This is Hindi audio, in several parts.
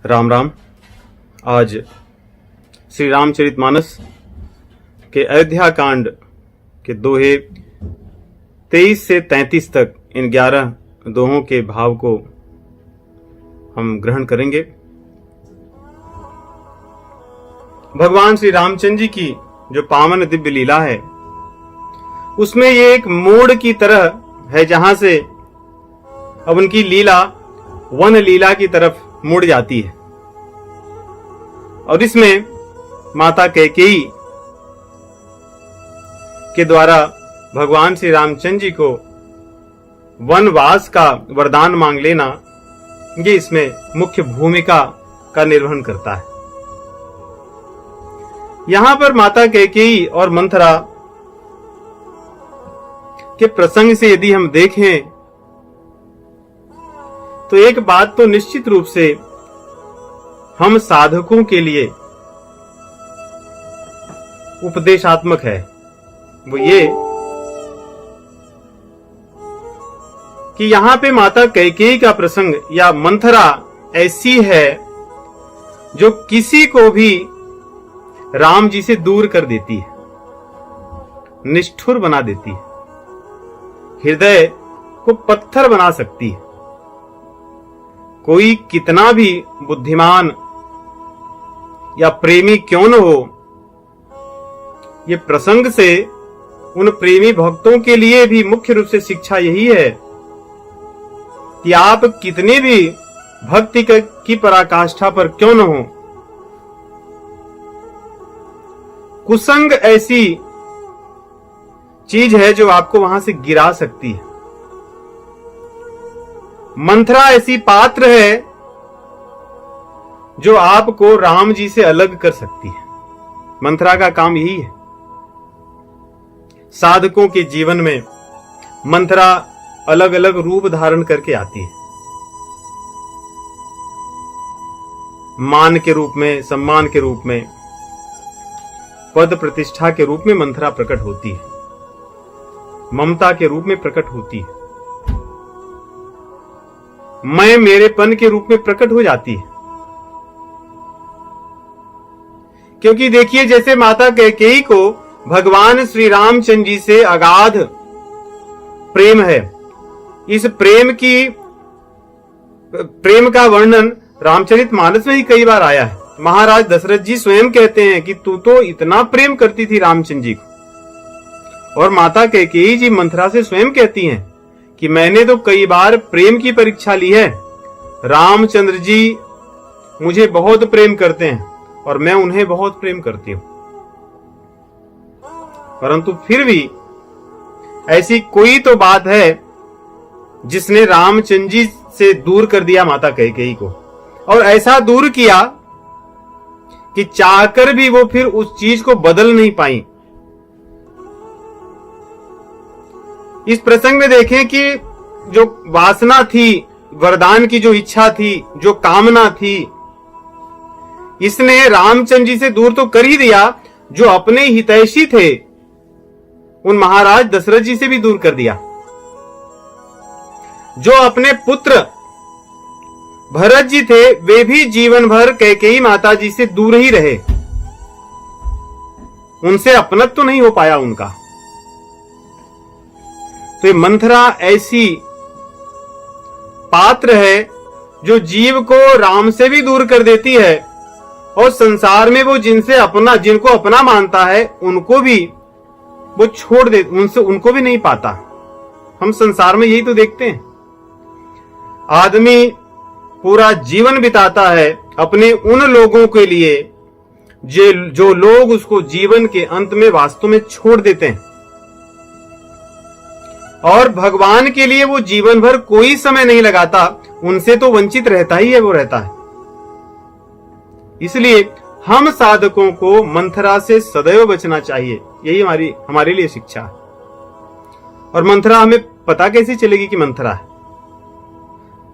राम राम। आज श्री रामचरितमानस के अयोध्या कांड के दोहे 23 से 33 तक इन 11 दोहों के भाव को हम ग्रहण करेंगे। भगवान श्री रामचंद्र जी की जो पावन दिव्य लीला है उसमें ये एक मोड़ की तरह है, जहां से अब उनकी लीला वन लीला की तरफ मुड़ जाती है और इसमें माता कैकेयी के द्वारा भगवान श्री रामचंद्र जी को वनवास का वरदान मांग लेना ये इसमें मुख्य भूमिका का निर्वहन करता है। यहां पर माता कैकेयी और मंथरा के प्रसंग से यदि हम देखें तो एक बात तो निश्चित रूप से हम साधकों के लिए उपदेशात्मक है, वो ये कि यहां पे माता कैकेयी का प्रसंग या मंथरा ऐसी है जो किसी को भी राम जी से दूर कर देती है, निष्ठुर बना देती है, हृदय को पत्थर बना सकती है। कोई कितना भी बुद्धिमान या प्रेमी क्यों न हो, ये प्रसंग से उन प्रेमी भक्तों के लिए भी मुख्य रूप से शिक्षा यही है कि आप कितने भी भक्ति की पराकाष्ठा पर क्यों न हो, कुसंग ऐसी चीज है जो आपको वहां से गिरा सकती है। मंथरा ऐसी पात्र है जो आपको राम जी से अलग कर सकती है। मंथरा का काम यही है। साधकों के जीवन में मंथरा अलग अलग रूप धारण करके आती है। मान के रूप में, सम्मान के रूप में, पद प्रतिष्ठा के रूप में मंथरा प्रकट होती है, ममता के रूप में प्रकट होती है, मैं मेरेपन के रूप में प्रकट हो जाती है। क्योंकि देखिए, जैसे माता कैकेयी को भगवान श्री रामचंद्र जी से अगाध प्रेम है, इस प्रेम का वर्णन रामचरितमानस में ही कई बार आया है। महाराज दशरथ जी स्वयं कहते हैं कि तू तो इतना प्रेम करती थी रामचंद्र जी को। और माता कैकेयी जी मंथरा से स्वयं कहती हैं कि मैंने तो कई बार प्रेम की परीक्षा ली है, रामचंद्र जी मुझे बहुत प्रेम करते हैं और मैं उन्हें बहुत प्रेम करती हूं, परंतु फिर भी ऐसी कोई तो बात है जिसने रामचंद्र जी से दूर कर दिया माता कैकेयी को, और ऐसा दूर किया कि चाहकर भी वो फिर उस चीज को बदल नहीं पाई। इस प्रसंग में देखें कि जो वासना थी, वरदान की जो इच्छा थी, जो कामना थी, इसने रामचंद्र जी से दूर तो कर ही दिया, जो अपने हितैषी थे उन महाराज दशरथ जी से भी दूर कर दिया। जो अपने पुत्र भरत जी थे वे भी जीवन भर कैकेयी माता जी से दूर ही रहे, उनसे अपनत्व तो नहीं हो पाया उनका। तो ये मंथरा ऐसी पात्र है जो जीव को राम से भी दूर कर देती है, और संसार में वो जिनको अपना मानता है उनको भी वो छोड़ दे, उनको भी नहीं पाता। हम संसार में यही तो देखते हैं। आदमी पूरा जीवन बिताता है अपने उन लोगों के लिए जो लोग उसको जीवन के अंत में वास्तव में छोड़ देते हैं, और भगवान के लिए वो जीवन भर कोई समय नहीं लगाता, उनसे तो वंचित रहता ही है, वो रहता है। इसलिए हम साधकों को मंथरा से सदैव बचना चाहिए, यही हमारे लिए शिक्षा है। और मंथरा हमें पता कैसे चलेगी कि मंथरा है?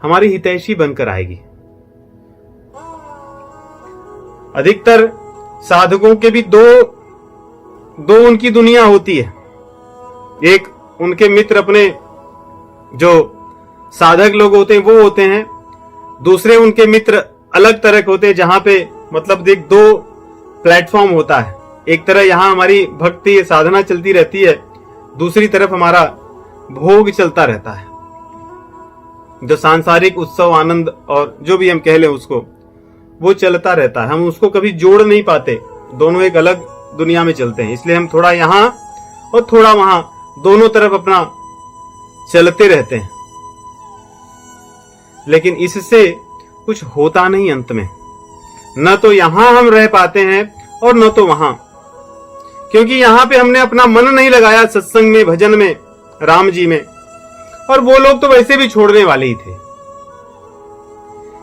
हमारी हितैषी बनकर आएगी। अधिकतर साधकों के भी दो उनकी दुनिया होती है। एक उनके मित्र, अपने जो साधक लोग होते हैं वो होते हैं, दूसरे उनके मित्र अलग तरह के होते हैं, जहां पे मतलब देख दो प्लेटफॉर्म होता है। एक तरह यहां हमारी भक्ति साधना चलती रहती है, दूसरी तरफ हमारा भोग चलता रहता है, जो सांसारिक उत्सव आनंद और जो भी हम कह लें उसको, वो चलता रहता है। हम उसको कभी जोड़ नहीं पाते, दोनों एक अलग दुनिया में चलते हैं। इसलिए हम थोड़ा यहां और थोड़ा वहां दोनों तरफ अपना चलते रहते हैं, लेकिन इससे कुछ होता नहीं अंत में। न तो यहां हम रह पाते हैं और न तो वहां, क्योंकि यहां पे हमने अपना मन नहीं लगाया सत्संग में, भजन में, राम जी में, और वो लोग तो वैसे भी छोड़ने वाले ही थे।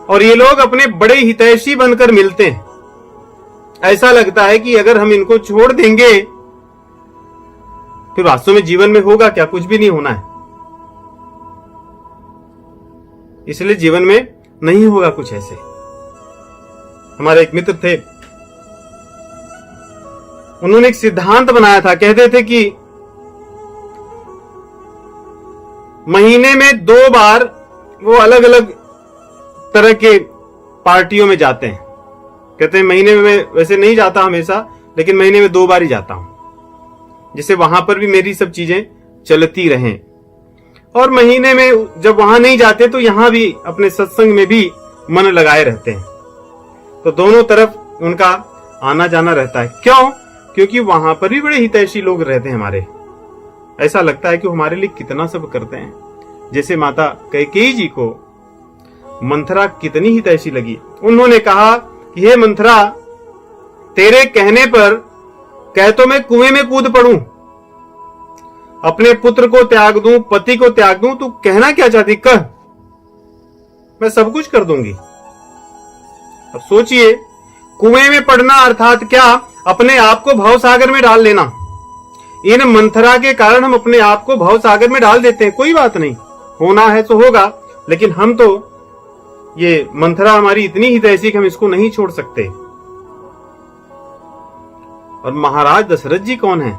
और ये लोग अपने बड़े हितैषी बनकर मिलते हैं। ऐसा लगता है कि अगर हम इनको छोड़ देंगे फिर वास्तव में जीवन में होगा क्या? कुछ भी नहीं होना है। इसलिए जीवन में नहीं होगा कुछ ऐसे। हमारे एक मित्र थे, उन्होंने एक सिद्धांत बनाया था। कहते थे कि महीने में 2 बार वो अलग अलग तरह के पार्टियों में जाते हैं। कहते हैं महीने में मैं वैसे नहीं जाता हमेशा, लेकिन महीने में 2 बार ही जाता हूं, जिससे वहां पर भी मेरी सब चीजें चलती रहें। और महीने में जब वहां नहीं जाते तो यहां भी अपने सत्संग में भी मन लगाए रहते हैं। तो दोनों तरफ उनका आना जाना रहता है। क्यों? क्योंकि वहां पर भी बड़े हितैषी लोग रहते हैं हमारे। ऐसा लगता है कि हमारे लिए कितना सब करते हैं। जैसे माता कैकेयी जी को मंथरा कितनी हितैषी लगी। उन्होंने कहा कि हे मंथरा, तेरे कहने पर कह तो मैं कुएं में कूद पड़ूं, अपने पुत्र को त्याग दूं, पति को त्याग दूं, तू कहना क्या चाहती? कह, मैं सब कुछ कर दूंगी। अब सोचिए, कुएं में पड़ना अर्थात क्या? अपने आप को भवसागर में डाल लेना। इन मंथरा के कारण हम अपने आप को भवसागर में डाल देते हैं। कोई बात नहीं, होना है तो होगा, लेकिन हम तो ये मंथरा हमारी इतनी हितैषी कि हम इसको नहीं छोड़ सकते। और महाराज दशरथ जी कौन है?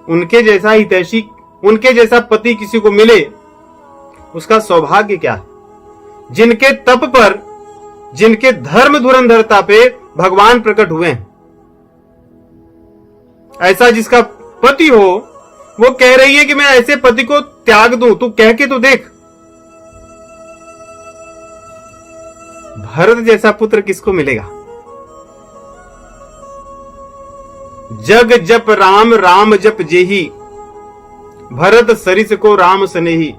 उनके जैसा हितैषी, उनके जैसा पति किसी को मिले उसका सौभाग्य क्या है? जिनके तप पर, जिनके धर्म धुरंधरता पे भगवान प्रकट हुए हैं। ऐसा जिसका पति हो, वो कह रही है कि मैं ऐसे पति को त्याग दूं, तू कह के तो देख। भरत जैसा पुत्र किसको मिलेगा? जग जप राम, राम जप जेही, भरत सरिस को राम सनेही।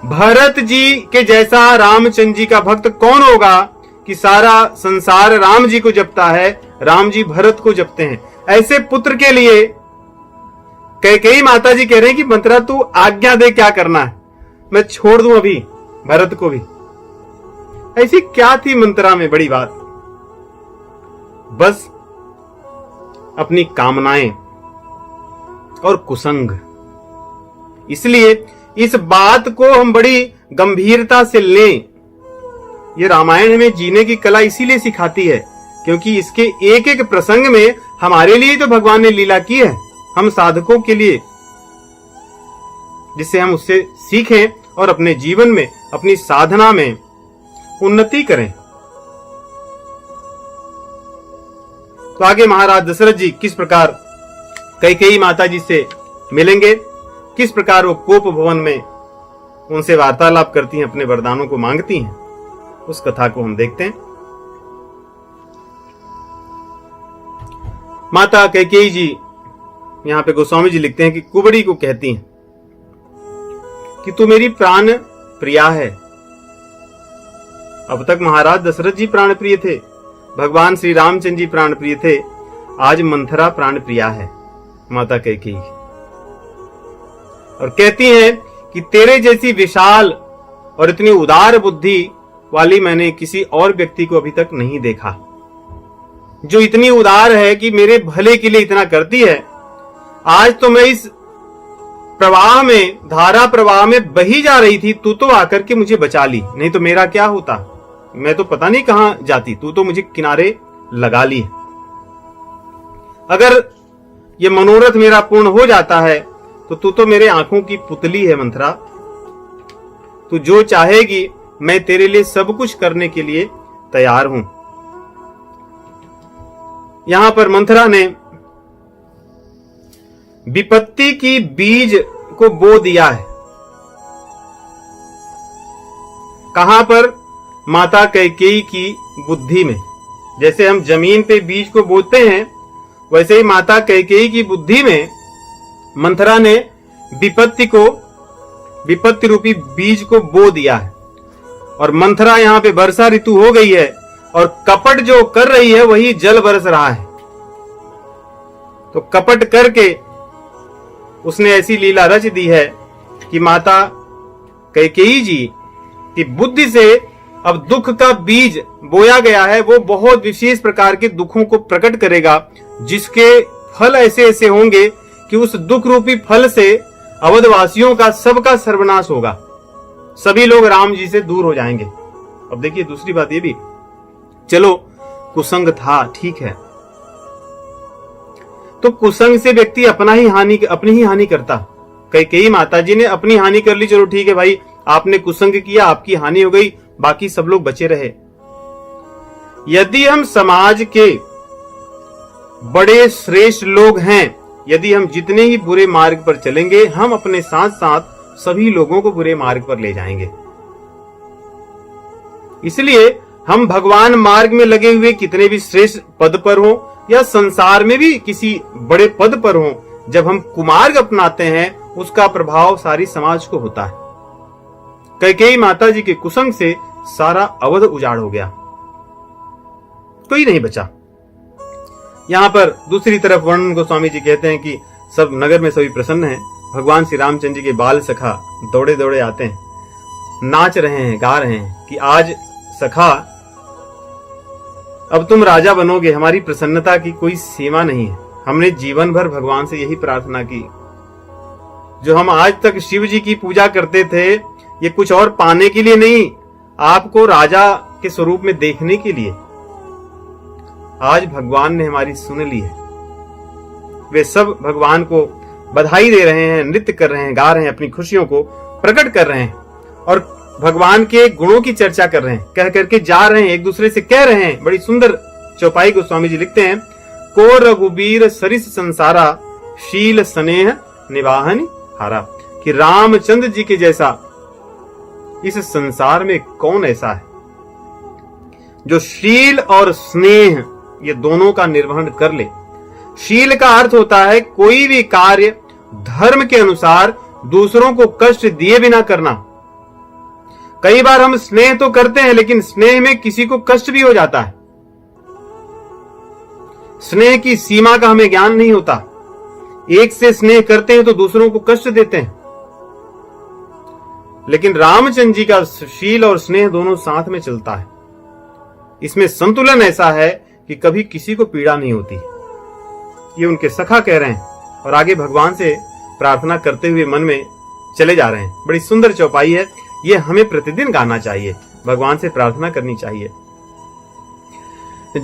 भरत जी के जैसा रामचंद्र जी का भक्त कौन होगा कि सारा संसार राम जी को जपता है, राम जी भरत को जपते हैं। ऐसे पुत्र के लिए कैकेयी माता जी कह रहे हैं कि मंथरा तू आज्ञा दे, क्या करना है, मैं छोड़ दूं अभी भरत को भी। ऐसी क्या थी मंथरा में बड़ी बात? बस अपनी कामनाएं और कुसंग। इसलिए इस बात को हम बड़ी गंभीरता से लें। ये रामायण हमें जीने की कला इसीलिए सिखाती है क्योंकि इसके एक एक प्रसंग में हमारे लिए तो भगवान ने लीला की है, हम साधकों के लिए, जिससे हम उससे सीखें और अपने जीवन में, अपनी साधना में उन्नति करें। तो आगे महाराज दशरथ जी किस प्रकार कैकेयी माता जी से मिलेंगे, किस प्रकार वो कोप भवन में उनसे वार्तालाप करती हैं, अपने वरदानों को मांगती हैं, उस कथा को हम देखते हैं। माता कैकेयी जी, यहां पे गोस्वामी जी लिखते हैं कि कुबड़ी को कहती हैं कि तू मेरी प्राण प्रिया है। अब तक महाराज दशरथ जी प्राण प्रिय थे, भगवान श्री रामचंद्र जी प्राण प्रिय थे, आज मंथरा प्राण प्रिया है माता कैकेयी। और कहती हैं कि तेरे जैसी विशाल और इतनी उदार बुद्धि वाली मैंने किसी और व्यक्ति को अभी तक नहीं देखा, जो इतनी उदार है कि मेरे भले के लिए इतना करती है। आज तो मैं इस प्रवाह में, धारा प्रवाह में बही जा रही थी, तू तो आकर के मुझे बचा ली, नहीं तो मेरा क्या होता, मैं तो पता नहीं कहां जाती, तू तो मुझे किनारे लगा ली। अगर ये मनोरथ मेरा पूर्ण हो जाता है तो तू तो मेरे आंखों की पुतली है मंथरा, तू जो चाहेगी मैं तेरे लिए सब कुछ करने के लिए तैयार हूं। यहां पर मंथरा ने विपत्ति की बीज को बो दिया है। कहां पर? माता कैकेयी की बुद्धि में। जैसे हम जमीन पे बीज को बोते हैं, वैसे ही माता कैकेयी की बुद्धि में मंथरा ने विपत्ति रूपी बीज को बो दिया है। और मंथरा यहां पे वर्षा ऋतु हो गई है और कपट जो कर रही है वही जल बरस रहा है। तो कपट करके उसने ऐसी लीला रच दी है कि माता कैकेयी जी की बुद्धि से अब दुख का बीज बोया गया है, वो बहुत विशेष प्रकार के दुखों को प्रकट करेगा, जिसके फल ऐसे ऐसे होंगे कि उस दुख रूपी फल से अवधवासियों का सबका सर्वनाश होगा। सभी लोग राम जी से दूर हो जाएंगे। अब देखिए दूसरी बात ये भी, चलो कुसंग था, ठीक है, तो कुसंग से व्यक्ति अपनी ही हानि करता। कई माता जी ने अपनी हानि कर ली, चलो ठीक है भाई, आपने कुसंग किया, आपकी हानि हो गई, बाकी सब लोग बचे रहे। यदि हम समाज के बड़े श्रेष्ठ लोग हैं, यदि हम जितने ही बुरे मार्ग पर चलेंगे, हम अपने साथ साथ सभी लोगों को बुरे मार्ग पर ले जाएंगे। इसलिए हम भगवान मार्ग में लगे हुए कितने भी श्रेष्ठ पद पर हो या संसार में भी किसी बड़े पद पर हो, जब हम कुमार्ग अपनाते हैं उसका प्रभाव सारी समाज को होता है। कैकेयी माता जी के कुसंग से सारा अवध उजाड़ हो गया, कोई नहीं बचा। यहां पर दूसरी तरफ वर्णन गोस्वामी जी कहते हैं कि सब नगर में सभी प्रसन्न हैं। भगवान श्री रामचंद्र जी के बाल सखा दौड़े दौड़े आते हैं, नाच रहे हैं, गा रहे हैं कि आज सखा अब तुम राजा बनोगे, हमारी प्रसन्नता की कोई सीमा नहीं है। हमने जीवन भर भगवान से यही प्रार्थना की। जो हम आज तक शिव जी की पूजा करते थे, ये कुछ और पाने के लिए नहीं, आपको राजा के स्वरूप में देखने के लिए। आज भगवान ने हमारी सुन ली है। वे सब भगवान को बधाई दे रहे हैं, नृत्य कर रहे हैं, गा रहे हैं, अपनी खुशियों को प्रकट कर रहे हैं और भगवान के गुणों की चर्चा कर रहे हैं, कह करके जा रहे हैं, एक दूसरे से कह रहे हैं। बड़ी सुंदर चौपाई गोस्वामी जी लिखते हैं, को रघुबीर सरिस संसारा, शील स्नेह निवाहन हारा, कि रामचंद्र जी के जैसा इस संसार में कौन ऐसा है जो शील और स्नेह ये दोनों का निर्वहन कर ले। शील का अर्थ होता है कोई भी कार्य धर्म के अनुसार दूसरों को कष्ट दिए बिना करना। कई बार हम स्नेह तो करते हैं, लेकिन स्नेह में किसी को कष्ट भी हो जाता है। स्नेह की सीमा का हमें ज्ञान नहीं होता। एक से स्नेह करते हैं तो दूसरों को कष्ट देते हैं। लेकिन रामचंद्र जी का शील और स्नेह दोनों साथ में चलता है। इसमें संतुलन ऐसा है कि कभी किसी को पीड़ा नहीं होती। ये उनके सखा कह रहे हैं और आगे भगवान से प्रार्थना करते हुए मन में चले जा रहे हैं। बड़ी सुंदर चौपाई है, ये हमें प्रतिदिन गाना चाहिए, भगवान से प्रार्थना करनी चाहिए।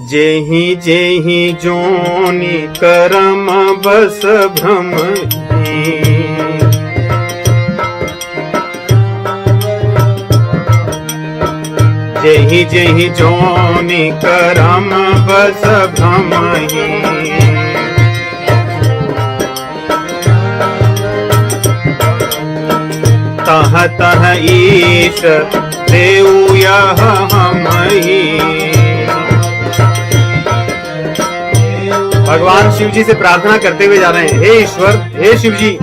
जेहि जेहि जोनि करम बस भ्रम, जेहि जेहि जोनि करम बस भ्रमहि, तह तह ईश देउ यह हमहि। भगवान शिव जी से प्रार्थना करते हुए जा रहे हैं, हे ईश्वर, हे शिव जी,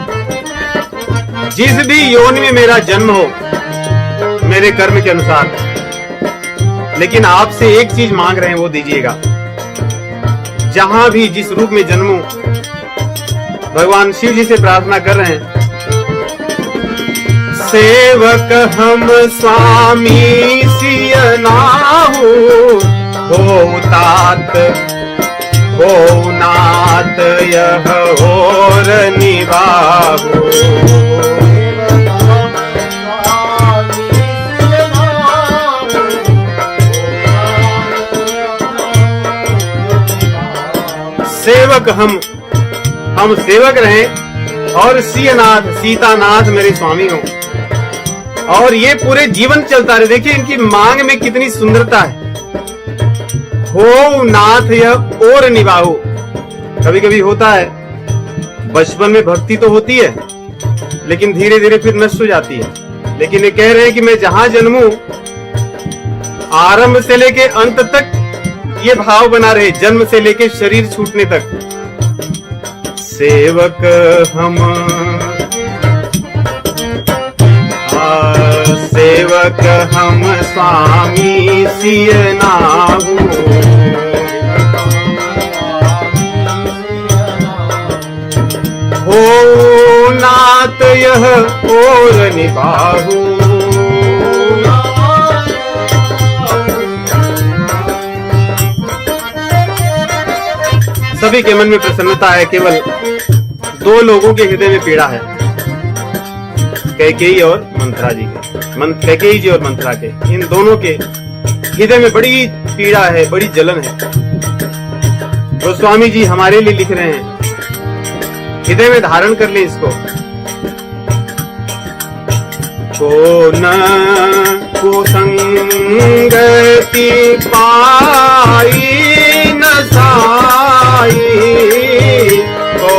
जिस भी योनि में मेरा जन्म हो मेरे कर्म के अनुसार, लेकिन आपसे एक चीज मांग रहे हैं, वो दीजिएगा। जहां भी जिस रूप में जन्मूं, भगवान शिव जी से प्रार्थना कर रहे हैं। सेवक हम स्वामी सिय नाहु, हो तात हो नाथ यह और निभाहु। सेवक हम सेवक रहें और सियनाथ सीतानाथ मेरे स्वामी हो, और ये पूरे जीवन चलता रहे। देखिए इनकी मांग में कितनी सुंदरता है। हो नाथ यह और निभाओ। कभी कभी होता है, बचपन में भक्ति तो होती है लेकिन धीरे धीरे फिर नष्ट हो जाती है। लेकिन ये कह रहे हैं कि मैं जहां जन्मूं आरंभ से लेके अंत तक ये भाव बना रहे, जन्म से लेके शरीर छूटने तक। सेवक हम सेवक हम स्वामी सिय नाहु। हो नाथ यह और निभाहु। सभी के मन में प्रसन्नता है, केवल दो लोगों के हृदय में पीड़ा है, कैकेयी और मंथरा जी के। कैकेयी जी और मंथरा के, इन दोनों के हृदय में बड़ी पीड़ा है, बड़ी जलन है। गोस्वामी जी हमारे लिए लिख रहे हैं, हृदय में धारण कर ले इसको। को न कुसंगति पाई न साई, को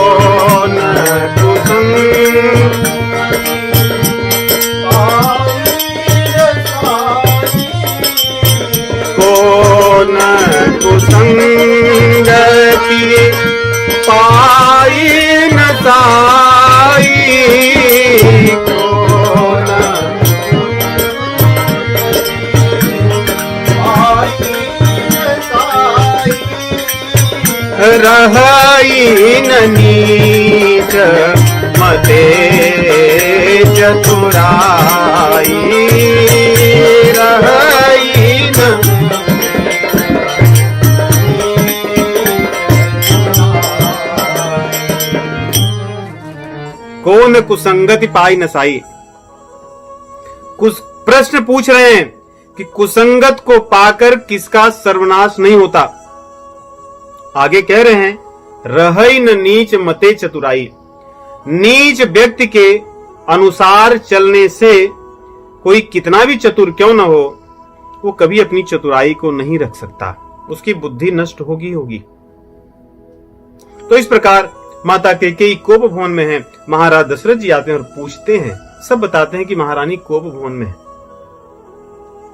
न कुसंगति पाई न साई, रहई न नीच मते चतुराई, रहई न कौन कुसंगति पाई नसाई। कुछ प्रश्न पूछ रहे हैं कि कुसंगत को पाकर किसका सर्वनाश नहीं होता। आगे कह रहे हैं, रहई न नीच मते चतुराई। नीच व्यक्ति के अनुसार चलने से कोई कितना भी चतुर क्यों न हो, वो कभी अपनी चतुराई को नहीं रख सकता, उसकी बुद्धि नष्ट होगी। तो इस प्रकार माता कैकेयी कोप भवन में है। महाराज दशरथ जी आते हैं और पूछते हैं, सब बताते हैं कि महारानी कोप भवन में है।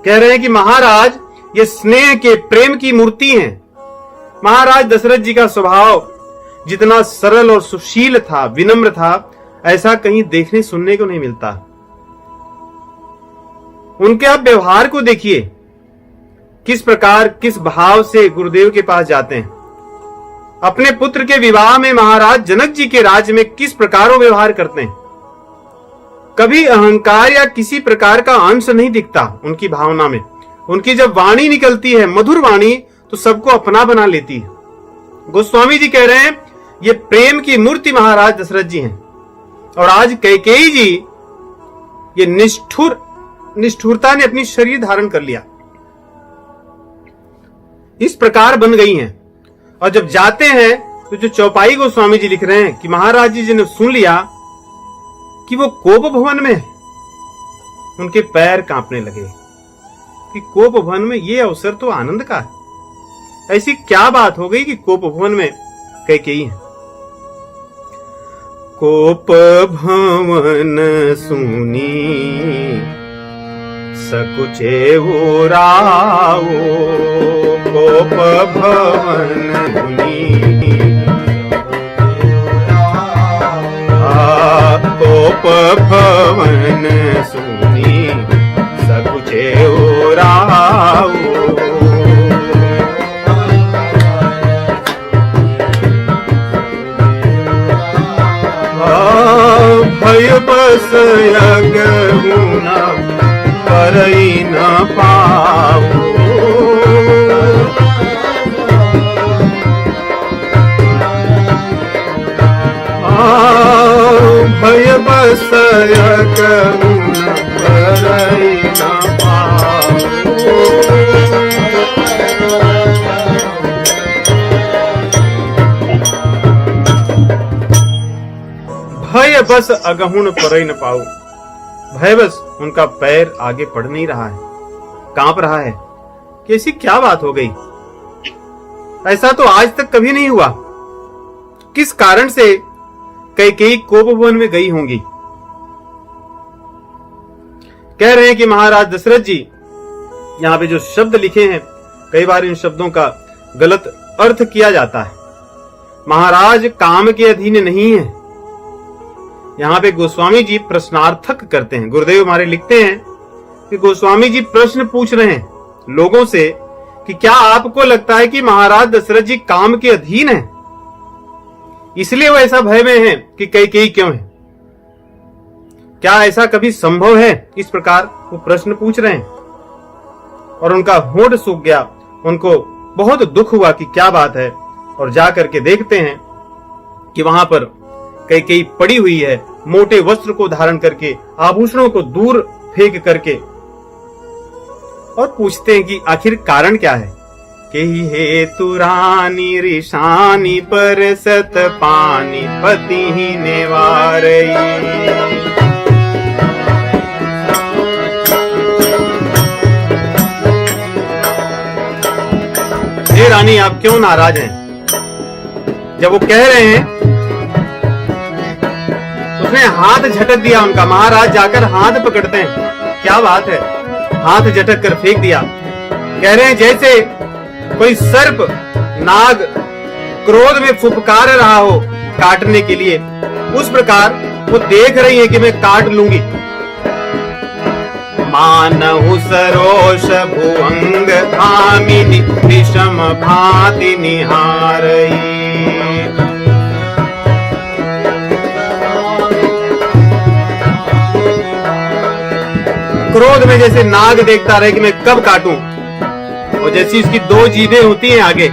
कह रहे हैं कि महाराज ये स्नेह के प्रेम की मूर्ति हैं। महाराज दशरथ जी का स्वभाव जितना सरल और सुशील था, विनम्र था, ऐसा कहीं देखने सुनने को नहीं मिलता। उनके आप व्यवहार को देखिए, किस प्रकार किस भाव से गुरुदेव के पास जाते हैं। अपने पुत्र के विवाह में महाराज जनक जी के राज्य में किस प्रकार वो व्यवहार करते हैं। कभी अहंकार या किसी प्रकार का अंश नहीं दिखता उनकी भावना में। उनकी जब वाणी निकलती है, मधुर वाणी, तो सबको अपना बना लेती है। गोस्वामी जी कह रहे हैं, ये प्रेम की मूर्ति महाराज दशरथ जी हैं। और आज कैकेयी जी ये निष्ठुरता ने अपनी शरीर धारण कर लिया, इस प्रकार बन गई हैं। और जब जाते हैं तो जो चौपाई गोस्वामी जी लिख रहे हैं कि महाराज जी ने सुन लिया कि वो कोप भवन में है, उनके पैर कांपने लगे कि कोप भवन में ये अवसर तो आनंद का है। ऐसी क्या बात हो गई कि कोप भवन में कैकेयी है। कोप भवन सुनी सकुचे वो राओ, कोप भवन सुनी कोप भवन सुनी सकुचे वो राओ। भय बस अगहुना करई न पाऊ, भय बस अगहुना करई न पाऊ। भय बस अगहुन परई न पाऊ। भय बस उनका पैर आगे बढ़ नहीं रहा है, कांप रहा है कि ऐसी क्या बात हो गई। ऐसा तो आज तक कभी नहीं हुआ। किस कारण से कैकेयी कोपवन में गई होंगी? कह रहे हैं कि महाराज दशरथ जी, यहां पे जो शब्द लिखे हैं कई बार इन शब्दों का गलत अर्थ किया जाता है। महाराज काम के अधीन नहीं है। यहां पे गोस्वामी जी प्रश्नार्थक करते हैं। गुरुदेव हमारे लिखते हैं कि गोस्वामी जी प्रश्न पूछ रहे हैं लोगों से कि क्या आपको लगता है कि महाराज दशरथ जी काम के अधीन हैं, इसलिए वो ऐसा भय में हैं कि कैकेयी क्यों है? क्या ऐसा कभी संभव है? इस प्रकार वो प्रश्न पूछ रहे हैं और उनका होंठ सूख गया। उनको बहुत दुख हुआ कि क्या बात है, और जा करके देखते हैं कि वहां पर कैकेयी पड़ी हुई है, मोटे वस्त्र को धारण करके, आभूषणों को दूर फेंक करके, और पूछते हैं कि आखिर कारण क्या है? के हेतु रानी ऋषानी पर सत पानी पति ही नेवारई। हे रानी, आप क्यों नाराज हैं? जब वो कह रहे हैं, उसने हाथ झटक दिया उनका। महाराज जाकर हाथ पकड़ते हैं। क्या बात है? हाथ झटक कर फेंक दिया। कह रहे हैं जैसे कोई सर्प नाग क्रोध में फुफकार रहा हो काटने के लिए, उस प्रकार वो देख रही है कि मैं काट लूंगी। मानहु सरोष भुअंग धामिनी विषम भाति निहारई। क्रोध में जैसे नाग देखता रहे कि मैं कब काटूं, और जैसी उसकी दो जीभें होती हैं आगे,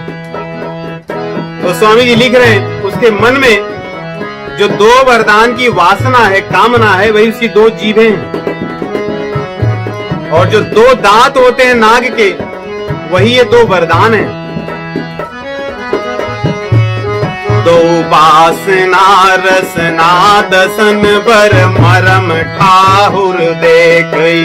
तो स्वामी जी लिख रहे हैं उसके मन में जो दो वरदान की वासना है, कामना है, वही उसकी दो जीभें हैं। और जो दो दांत होते हैं नाग के, वही ये दो वरदान हैं। दो बासना रसना दसन बर मरम ठाहुर देखई।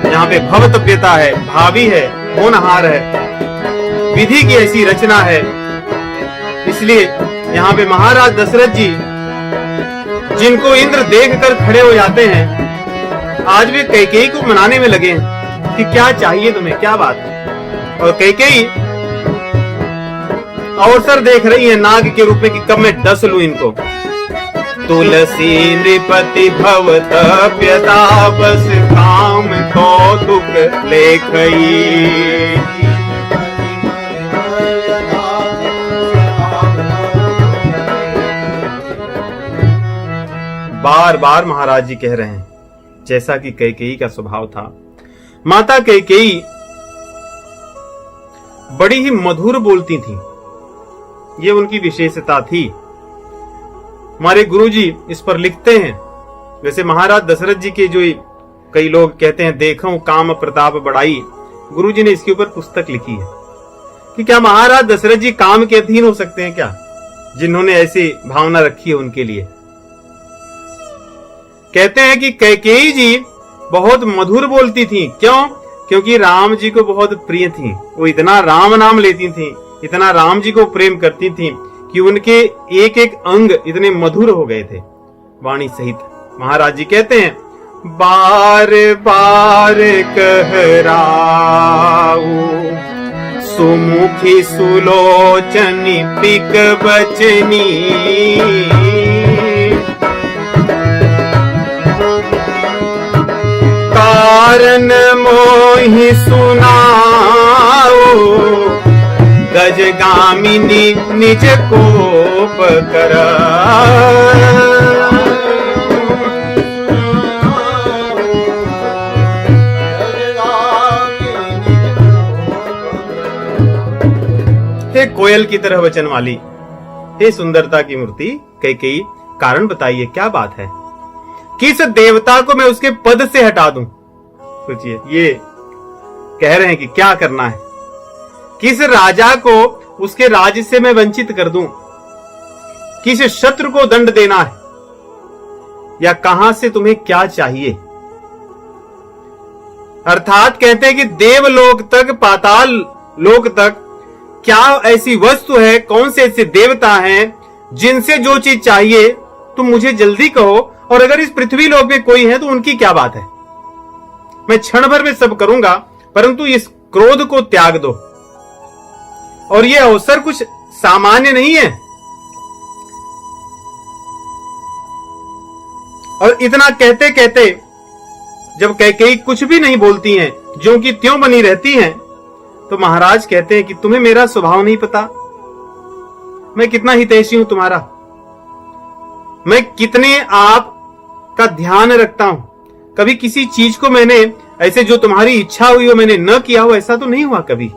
यहाँ पे भवतव्यता है, भावी है, होनहार है, विधि की ऐसी रचना है। इसलिए यहाँ पे महाराज दशरथ जी, जिनको इंद्र देखकर खड़े हो जाते हैं, आज वे कैकेयी को मनाने में लगे हैं कि क्या चाहिए तुम्हें, क्या बात है। और कैकेयी अवसर देख रही है नाग के रूप में कि कब मैं डस लूं इनको। तुलसी नृपति भवतव्यता बस काम कौतुक लेखई। बार बार महाराज जी कह रहे हैं, जैसा कि कैकेयी का स्वभाव था। माता कैकेयी बड़ी ही मधुर बोलती थी, ये उनकी विशेषता थी। हमारे गुरुजी इस पर लिखते हैं, वैसे महाराज दशरथ जी के जो कई लोग कहते हैं देखो काम प्रताप बढ़ाई, गुरुजी ने इसके ऊपर पुस्तक लिखी है कि क्या महाराज दशरथ जी काम के अधीन हो सकते हैं क्या? जिन्होंने ऐसी भावना रखी है उनके लिए कहते हैं कि कैकेयी जी बहुत मधुर बोलती थी। क्यों? क्योंकि राम जी को बहुत प्रिय थी। वो इतना राम नाम लेती थी, इतना राम जी को प्रेम करती थी कि उनके एक एक अंग इतने मधुर हो गए थे वाणी सहित। महाराज जी कहते हैं, बार बार कहराऊ सुमुखी सुलोचनी पिक बचनी। कारण मोहि सुनाओ गजगामिनी निज कोप कर। हे कोयल की तरह वचन वाली, हे सुंदरता की मूर्ति कैकेयी, कारण बताइए क्या बात है? किस देवता को मैं उसके पद से हटा दूं? सोचिए, ये कह रहे हैं कि क्या करना है। किस राजा को उसके राज्य से मैं वंचित कर दूं? किस शत्रु को दंड देना है? या कहां से तुम्हें क्या चाहिए। अर्थात कहते हैं कि देवलोक तक पाताल लोक तक क्या ऐसी वस्तु है, कौन से ऐसे देवता हैं जिनसे जो चीज चाहिए तुम मुझे जल्दी कहो, और अगर इस पृथ्वी लोक में कोई है तो उनकी क्या बात है, मैं क्षण भर में सब करूंगा, परंतु इस क्रोध को त्याग दो। और यह अवसर कुछ सामान्य नहीं है। और इतना कहते कहते जब कैकेयी कुछ भी नहीं बोलती हैं, ज्यों की त्यों बनी रहती हैं, तो महाराज कहते हैं कि तुम्हें मेरा स्वभाव नहीं पता, मैं कितना हितैषी हूं तुम्हारा, मैं कितने आप का ध्यान रखता हूं। कभी किसी चीज को मैंने ऐसे जो तुम्हारी इच्छा हुई हो मैंने न किया हो, ऐसा तो नहीं हुआ कभी।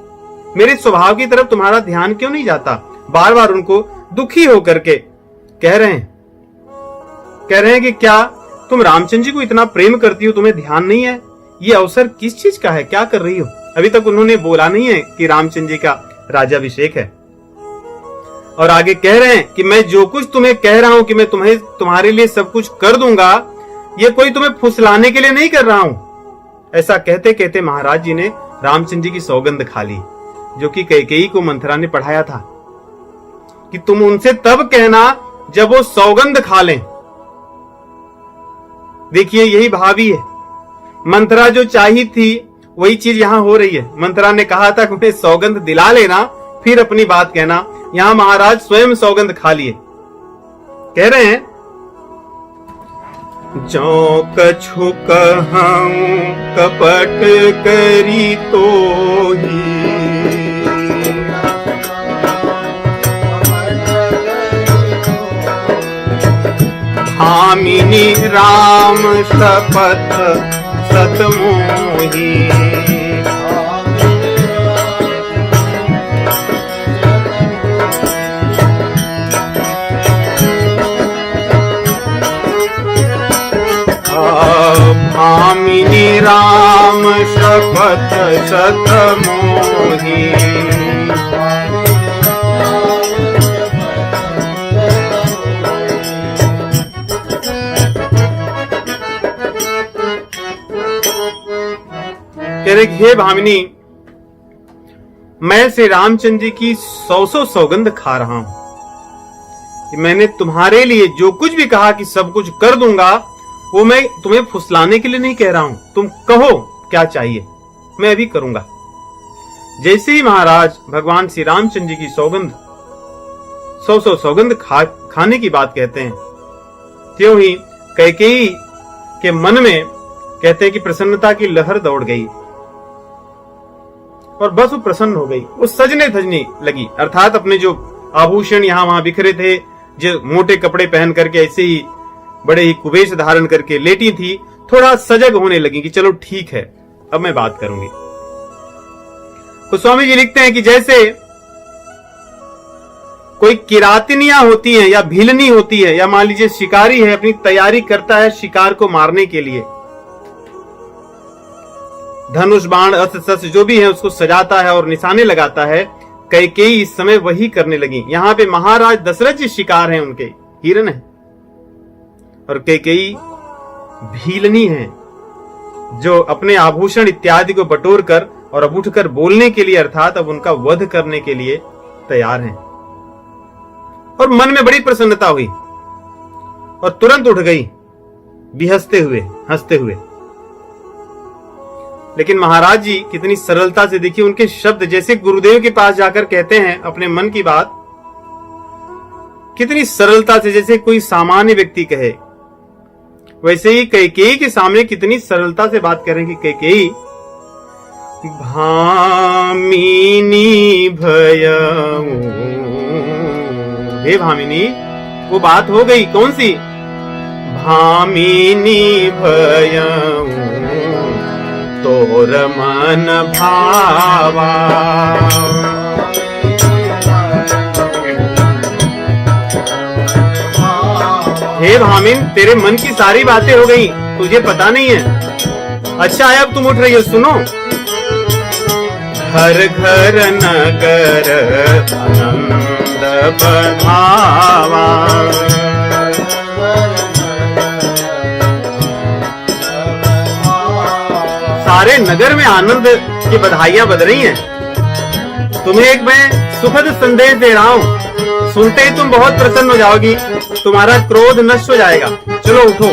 मेरे स्वभाव की तरफ तुम्हारा ध्यान क्यों नहीं जाता। बार बार उनको दुखी होकर के कह रहे हैं कि क्या तुम रामचंद्र जी को इतना प्रेम करती हो, तुम्हें ध्यान नहीं है, ये अवसर किस चीज का है, क्या कर रही हो। अभी तक उन्होंने बोला नहीं है कि रामचंद्र जी का राज्याभिषेक है। और आगे कह रहे हैं कि मैं जो कुछ तुम्हें कह रहा हूं कि मैं तुम्हारे लिए सब कुछ कर दूंगा, ये कोई तुम्हें फुसलाने के लिए नहीं कर रहा हूं। ऐसा कहते कहते महाराज जी ने रामचंद्र जी की सौगंध खा ली, जो कि कैकेयी को मंथरा ने पढ़ाया था कि तुम उनसे तब कहना जब वो सौगंध खा लें। देखिए यही भावी है। मंथरा जो चाहिए थी वही चीज यहां हो रही है। मंथरा ने कहा था कि उन्हें सौगंध दिला लेना फिर अपनी बात कहना, यहां महाराज स्वयं सौगंध खा लिए। कह रहे हैं जो कछु कहूं कपट करी तो ही, भामिनी राम शपथ सतमोही। भामिनी राम शपथ सतमोही, कह रहे हे भामिनी, मैं श्री रामचंद्र जी की 100 सौगंध खा रहा हूं कि मैंने तुम्हारे लिए जो कुछ भी कहा कि सब कुछ कर दूंगा, वो मैं तुम्हें फुसलाने के लिए नहीं कह रहा हूं। तुम कहो क्या चाहिए, मैं अभी करूंगा। जैसे ही महाराज भगवान श्री रामचंद्र जी की सौगंध 100 सौगंध खाने की बात कहते हैं, त्यों ही कैकेयी के मन में कहते हैं कि प्रसन्नता की लहर दौड़ गई और बस वो प्रसन्न हो गई। वो सजने धजने लगी, अर्थात अपने जो आभूषण यहां वहां बिखरे थे, जो मोटे कपड़े पहन करके ऐसे ही बड़े ही कुबेश धारण करके लेटी थी, थोड़ा सजग होने लगी कि चलो ठीक है अब मैं बात करूंगी। तो स्वामी जी लिखते हैं कि जैसे कोई किरातिनियां होती हैं या भीलनी होती है, या मान लीजिए शिकारी है, अपनी तैयारी करता है शिकार को मारने के लिए, धनुष बाण अस्त्र शस्त्र जो भी है उसको सजाता है और निशाने लगाता है, कैकेयी इस समय वही करने लगी। यहां पे महाराज दशरथ जी शिकार हैं, उनके हिरन है, और कैकेयी भीलनी है जो अपने आभूषण इत्यादि को बटोर कर और अब उठकर बोलने के लिए, अर्थात अब उनका वध करने के लिए तैयार हैं। और मन में बड़ी प्रसन्नता हुई और तुरंत उठ गई बिहसते हुए, हंसते हुए। लेकिन महाराज जी कितनी सरलता से, देखिए उनके शब्द जैसे गुरुदेव के पास जाकर कहते हैं अपने मन की बात, कितनी सरलता से जैसे कोई सामान्य व्यक्ति कहे, वैसे ही कैकेयी के सामने कितनी सरलता से बात करें कि कैकेयी भामिनी भयऊ, हे भामिनी, वो बात हो गई कौन सी, भामिनी भयऊ तोर मन भावा। हे भामिन, तेरे मन की सारी बातें हो गई, तुझे पता नहीं है। अच्छा है अब तुम उठ रही हो, सुनो। हर घर नगर आनंद बधावा, सारे नगर में आनंद की बधाइयां बज रही हैं। तुम्हें एक मैं सुखद संदेश दे रहा हूं, सुनते ही तुम बहुत प्रसन्न हो जाओगी, तुम्हारा क्रोध नष्ट हो जाएगा। चलो उठो।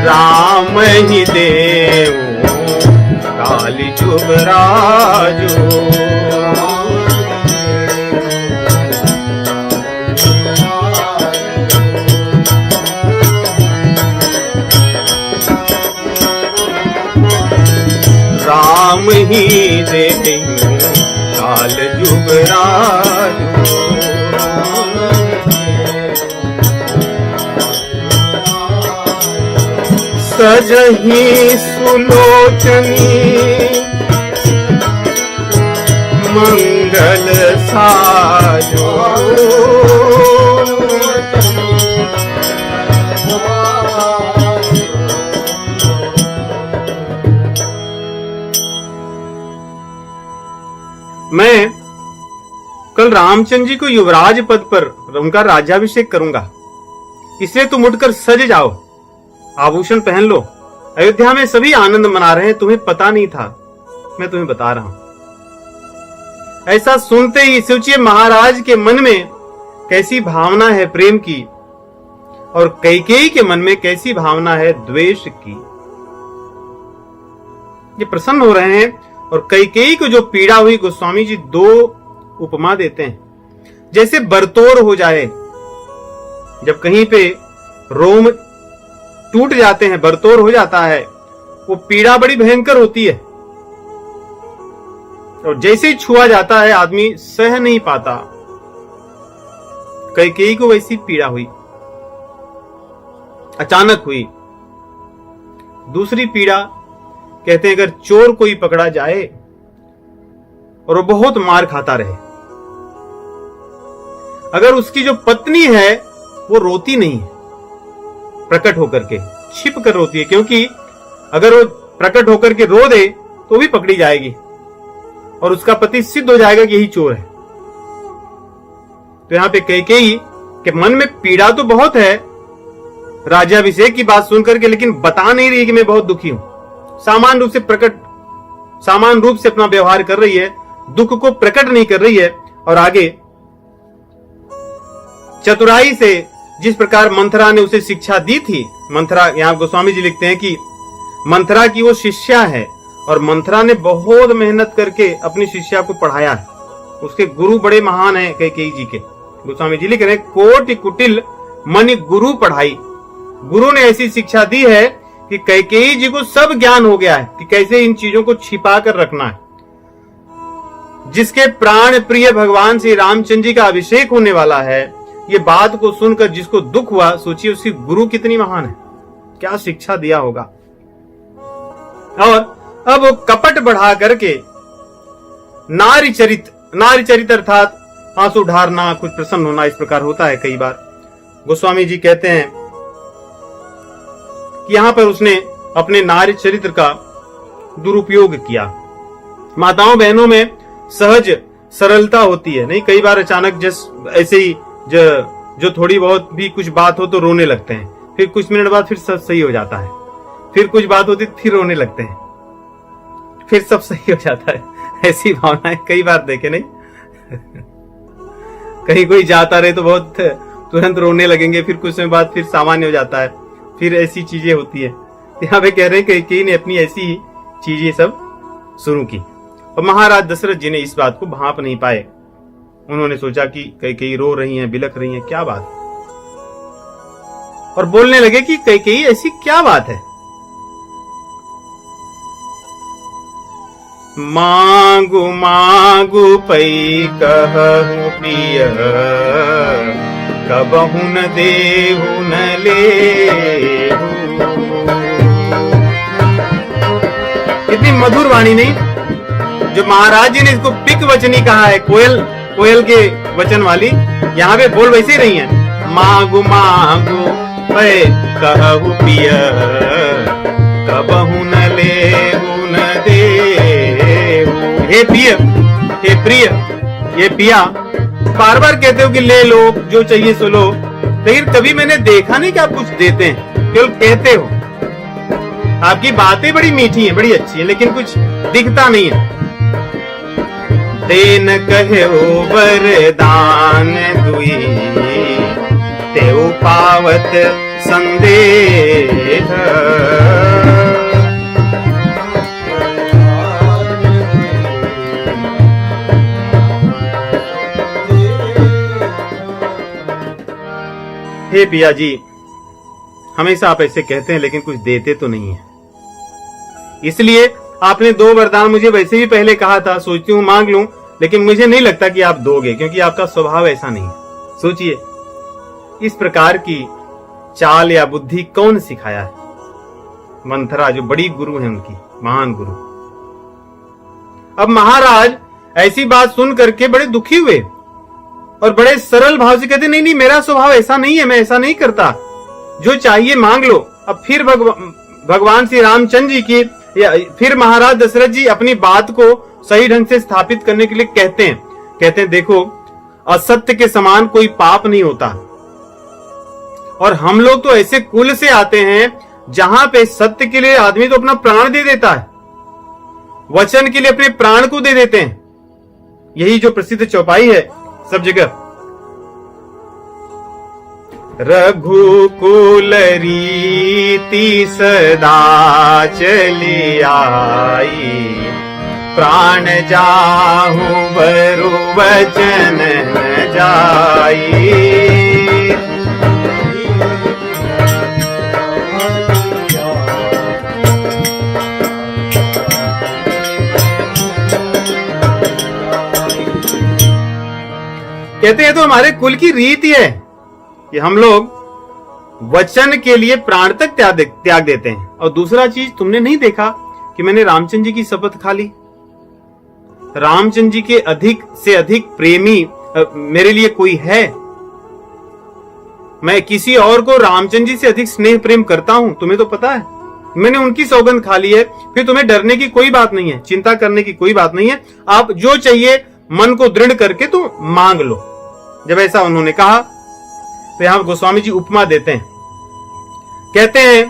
राम ही देव काली जुग राजो, राम ही देव काल जुग राजो, सजहि सुलोचनी मंगल साजो, मैं कल रामचंद्र जी को युवराज पद पर उनका राज्याभिषेक करूंगा, इसलिए तुम उठकर सज जाओ, आभूषण पहन लो। अयोध्या में सभी आनंद मना रहे हैं, तुम्हें पता नहीं था, मैं तुम्हें बता रहा हूं। ऐसा सुनते ही सोचिए महाराज के मन में कैसी भावना है प्रेम की, और कैकेयी के मन में कैसी भावना है द्वेष की। ये प्रसन्न हो रहे हैं, और कैकेयी को जो पीड़ा हुई गोस्वामी जी दो उपमा देते हैं। जैसे बरतोर हो जाए, जब कहीं पे रोम टूट जाते हैं, बरतोर हो जाता है, वो पीड़ा बड़ी भयंकर होती है, और जैसे ही छुआ जाता है आदमी सह नहीं पाता। कैकेयी को वैसी पीड़ा हुई, अचानक हुई। दूसरी पीड़ा कहते हैं अगर चोर कोई पकड़ा जाए और वो बहुत मार खाता रहे, अगर उसकी जो पत्नी है वो रोती नहीं है, प्रकट होकर के छिप कर रोती है, क्योंकि अगर वो प्रकट होकर के रो दे तो भी पकड़ी जाएगी और उसका पति सिद्ध हो जाएगा कि यही चोर है। तो यहां पे कैकेयी के मन में पीड़ा तो बहुत है राज्याभिषेक की बात सुनकर के, लेकिन बता नहीं रही कि मैं बहुत दुखी हूं। सामान्य रूप से अपना व्यवहार कर रही है, दुख को प्रकट नहीं कर रही है। और आगे चतुराई से जिस प्रकार मंथरा ने उसे शिक्षा दी थी, मंथरा, यहां गोस्वामी जी लिखते हैं कि मंथरा की वो शिष्या है, और मंथरा ने बहुत मेहनत करके अपनी शिष्या को पढ़ाया है। उसके गुरु बड़े महान हैं कैकेयी जी के। गोस्वामी जी लिख रहे हैं कोटि कुटिल मनि गुरु पढ़ाई। गुरु ने ऐसी शिक्षा दी है कि कैकेयी जी को सब ज्ञान हो गया है कि कैसे इन चीजों को छिपा कर रखना है। जिसके प्राण प्रिय भगवान श्री रामचंद्र जी का अभिषेक होने वाला है, ये बात को सुनकर जिसको दुख हुआ, सोचिए उसकी गुरु कितनी महान है, क्या शिक्षा दिया होगा। और अब वो कपट बढ़ा करके नारी चरित अर्थात आंसू ढारना, कुछ प्रसन्न होना, इस प्रकार होता है कई बार। गोस्वामी जी कहते हैं कि यहां पर उसने अपने नारी चरित्र का दुरुपयोग किया। माताओं बहनों में सहज सरलता होती है, नहीं, कई बार अचानक जस्ट ऐसे ही जो थोड़ी बहुत भी कुछ बात हो तो रोने लगते हैं, फिर कुछ मिनट बाद फिर सब सही हो जाता है, फिर कुछ बात होती फिर रोने लगते हैं, फिर सब सही हो जाता है। ऐसी भावनाएं कई बार देखे नहीं। कहीं कोई जाता रहे तो बहुत तुरंत रोने लगेंगे, फिर कुछ समय बाद फिर सामान्य हो जाता है, फिर ऐसी चीजें होती है। यहाँ पे कह रहे हैं कि कैकेयी ने अपनी ऐसी चीजें सब शुरू की, और महाराज दशरथ जी ने इस बात को भांप नहीं पाए। उन्होंने सोचा कि कैकेयी रो रही हैं, बिलख रही हैं, क्या बात, और बोलने लगे कि कैकेयी ऐसी क्या बात है। मांगू मांगू पई कहूं प्रिय, कबहु न देहु न लेहु। इतनी मधुर वाणी नहीं, जो महाराज जी ने इसको पिक वचनी कहा है, कोयल के वचन वाली, यहाँ पे बोल वैसे ही नहीं है। मांगू मांगू पै कहु पिय, कबहु न लेहु न देहु। हे प्रिय, ये पिया, बार बार कहते हो कि ले लो, जो चाहिए सो लो, लेकिन कभी मैंने देखा नहीं कि आप कुछ देते हैं, केवल कहते हो। आपकी बातें बड़ी मीठी हैं, बड़ी अच्छी हैं, लेकिन कुछ दिखता नहीं है। देन कहे वरदान दुई, तेऊ पावत संदेह। हे पिया जी, हमेशा आप ऐसे कहते हैं लेकिन कुछ देते तो नहीं है। इसलिए आपने 2 वरदान मुझे वैसे भी पहले कहा था, सोचती हूँ मांग लूं, लेकिन मुझे नहीं लगता कि आप दोगे, क्योंकि आपका स्वभाव ऐसा नहीं है। सोचिए, इस प्रकार की चाल या बुद्धि कौन सिखाया है? मंथरा जो बड़ी गुरु है, उनकी महान गुरु। अब महाराज ऐसी बात सुन करके बड़े दुखी हुए और बड़े सरल भाव से कहते, नहीं नहीं, मेरा स्वभाव ऐसा नहीं है, मैं ऐसा नहीं करता, जो चाहिए मांग लो। अब फिर भगवान श्री रामचंद्र जी की, फिर महाराज दशरथ जी अपनी बात को सही ढंग से स्थापित करने के लिए कहते हैं देखो, असत्य के समान कोई पाप नहीं होता, और हम लोग तो ऐसे कुल से आते हैं जहां पे सत्य के लिए आदमी तो अपना प्राण दे देता है, वचन के लिए अपने प्राण को दे देते हैं। यही जो प्रसिद्ध चौपाई है सब जगह, रघुकुल रीति सदा चली आई, प्राण जाहु बरु वचन न जाई। कहते हैं तो हमारे कुल की रीति है कि हम लोग वचन के लिए प्राण तक त्याग देते हैं। और दूसरा चीज, तुमने नहीं देखा कि मैंने रामचंद्र जी की शपथ खा ली? रामचंद्र जी के अधिक से अधिक प्रेमी मेरे लिए कोई है? मैं किसी और को रामचंद्र जी से अधिक स्नेह प्रेम करता हूं, तुम्हें तो पता है। मैंने उनकी सौगंध खा ली है, फिर तुम्हें डरने की कोई बात नहीं है, चिंता करने की कोई बात नहीं है। आप जो चाहिए मन को दृढ़ करके तो मांग लो। जब ऐसा उन्होंने कहा तो यहां गोस्वामी जी उपमा देते हैं, कहते हैं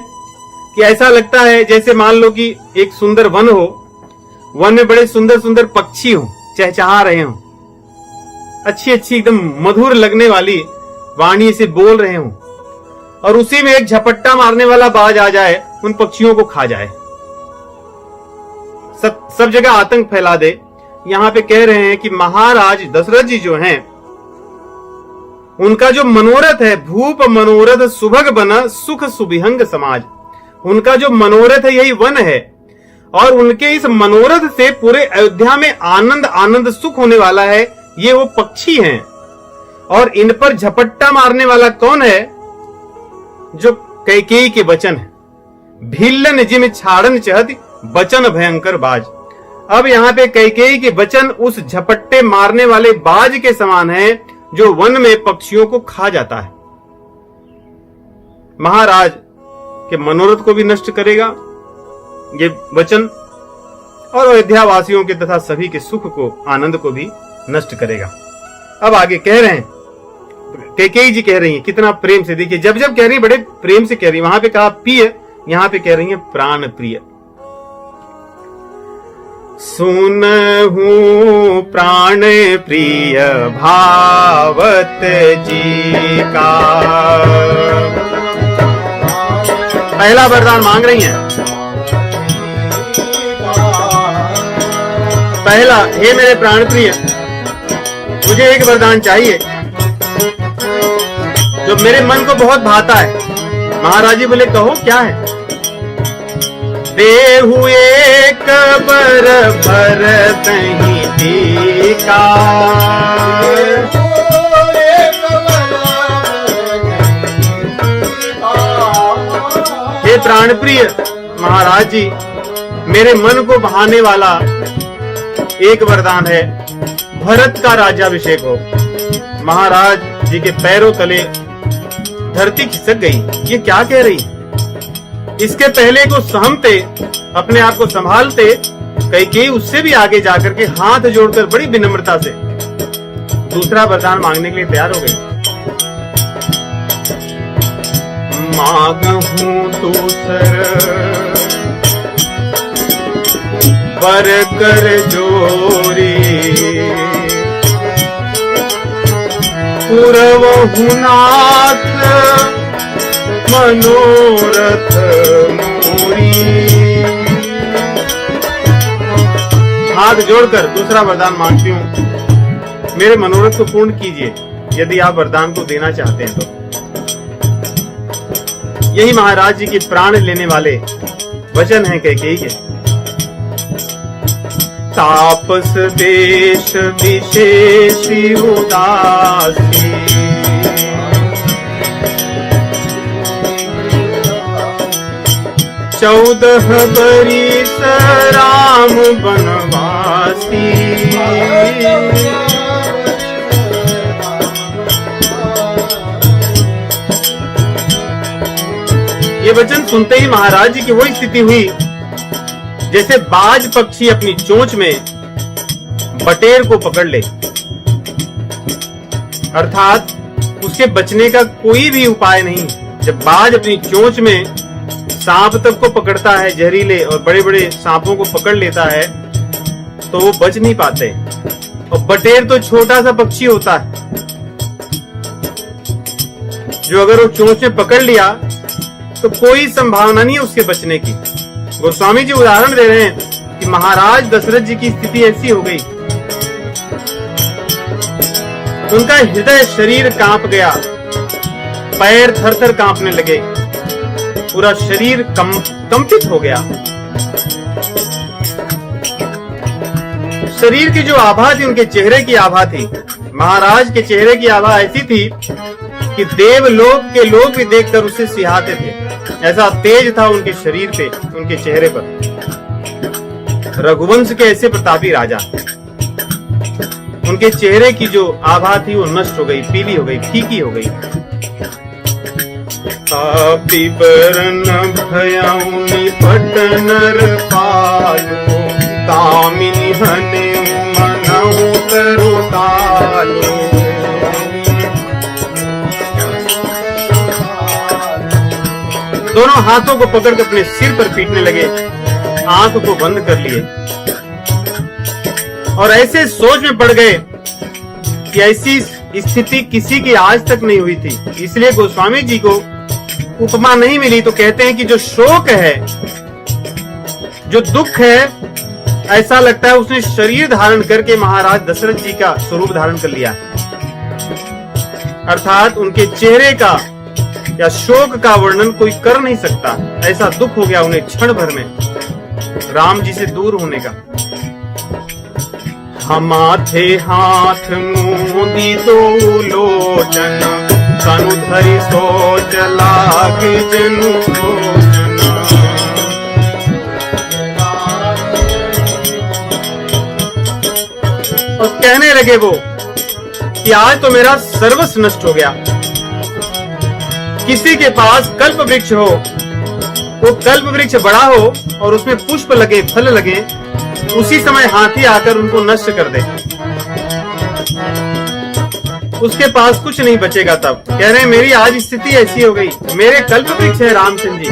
कि ऐसा लगता है जैसे मान लो कि एक सुंदर वन हो, वन में बड़े सुंदर सुंदर पक्षी हो, चहचहा रहे हो, अच्छी अच्छी एकदम मधुर लगने वाली वाणी से बोल रहे हो, और उसी में एक झपट्टा मारने वाला बाज आ जाए, उन पक्षियों को खा जाए, सब जगह आतंक फैला दे। यहां पे कह रहे हैं कि महाराज दशरथ जी जो हैं, उनका जो मनोरथ है, भूप मनोरथ सुभग बन सुख सुविहंग समाज, उनका जो मनोरथ है यही वन है, और उनके इस मनोरथ से पूरे अयोध्या में आनंद आनंद सुख होने वाला है। ये वो पक्षी हैं, और इन पर झपट्टा मारने वाला कौन है? जो कैकेयी के वचन है, भिल्लन जिम छाड़न चहत बचन भयंकर बाज। अब यहाँ पे कैकेयी के वचन उस झपट्टे मारने वाले बाज के समान है, जो वन में पक्षियों को खा जाता है। महाराज के मनोरथ को भी नष्ट करेगा ये वचन, और अयोध्या वासियों के तथा सभी के सुख को, आनंद को भी नष्ट करेगा। अब आगे कह रहे हैं, कैकेयी जी कह रही हैं कितना प्रेम से, देखिए जब जब कह रही बड़े प्रेम से कह रही, वहां पे कहा प्रिय, यहां पे कह रही है प्राण प्रिय। सुनहु प्राण प्रिय भावत जी का। पहला वरदान मांग रही हैं। पहला, हे मेरे प्राण प्रिय, मुझे एक वरदान चाहिए जो मेरे मन को बहुत भाता है। महाराज जी बोले कहो क्या है? देहु एक बर भरत ही टीका। हे प्राण प्रिय महाराज जी, मेरे मन को बहाने वाला एक वरदान है, भरत का राज्याभिषेक हो। महाराज जी के पैरों तले धरती खिसक गई। ये क्या कह रही? इसके पहले को सहमते, अपने आप को संभालते, कैकेयी उससे भी आगे जाकर के हाथ जोड़कर बड़ी विनम्रता से दूसरा वरदान मांगने के लिए तैयार हो गई। मांगहूं दूसर बर कर जोरी, पुरवहु नाथ मनोरथ मोरी। हाथ जोड़कर दूसरा वरदान मांगती हूं, मेरे मनोरथ को पूर्ण कीजिए, यदि आप वरदान को देना चाहते हैं तो। यही महाराज जी के प्राण लेने वाले वचन हैं कैकेयी के। तापस देश विशेषी उदासी, चौदह बरिस राम बनवासी। ये वचन सुनते ही महाराज जी की वही स्थिति हुई जैसे बाज पक्षी अपनी चोंच में बटेर को पकड़ ले, अर्थात उसके बचने का कोई भी उपाय नहीं। जब बाज अपनी चोंच में सांप तक को पकड़ता है, जहरीले और बड़े बड़े सांपों को पकड़ लेता है, तो वो बच नहीं पाते। और बटेर तो छोटा सा पक्षी होता है जो अगर वो चोंच में पकड़ लिया तो कोई संभावना नहीं है उसके बचने की। गोस्वामी जी उदाहरण दे रहे हैं कि महाराज दशरथ जी की स्थिति ऐसी हो गई, उनका हृदय शरीर कांप गया, पैर थर थर कांपने लगे, पूरा शरीर कंपित हो गया। शरीर की जो आभा थी, उनके चेहरे की आभा थी। महाराज के चेहरे की आभा ऐसी थी कि देवलोक के लोग भी देखकर उससे सिहाते थे, ऐसा तेज था उनके शरीर पे, उनके चेहरे पर। रघुवंश के ऐसे प्रतापी राजा, उनके चेहरे की जो आभा थी वो नष्ट हो गई, पीली हो गई, फीकी हो गई। बरन भयउ निपट नर पालो, कामिनी हने मनहु तरुतालो। दोनों हाथों को पकड़ के अपने सिर पर पीटने लगे, आंख को बंद कर लिए और ऐसे सोच में पड़ गए कि ऐसी स्थिति किसी की आज तक नहीं हुई थी। इसलिए गोस्वामी जी को उपमा नहीं मिली, तो कहते हैं कि जो शोक है, जो दुख है, ऐसा लगता है उसने शरीर धारण करके महाराज दशरथ जी का स्वरूप धारण कर लिया, अर्थात उनके चेहरे का या शोक का वर्णन कोई कर नहीं सकता। ऐसा दुख हो गया उन्हें क्षण भर में राम जी से दूर होने का। हमाथे हाथ मोदी दो लोचन, तनु धरि सोच लागे जनु लोचन। और कहने लगे वो कि आज तो मेरा सर्वस्व नष्ट हो गया। किसी के पास कल्प वृक्ष हो, वो कल्प वृक्ष बड़ा हो और उसमें पुष्प लगे, फल लगे, उसी समय हाथी आकर उनको नष्ट कर दे, उसके पास कुछ नहीं बचेगा। तब कह रहे हैं मेरी आज स्थिति ऐसी हो गई। मेरे कल्प वृक्ष है रामचंद्र जी,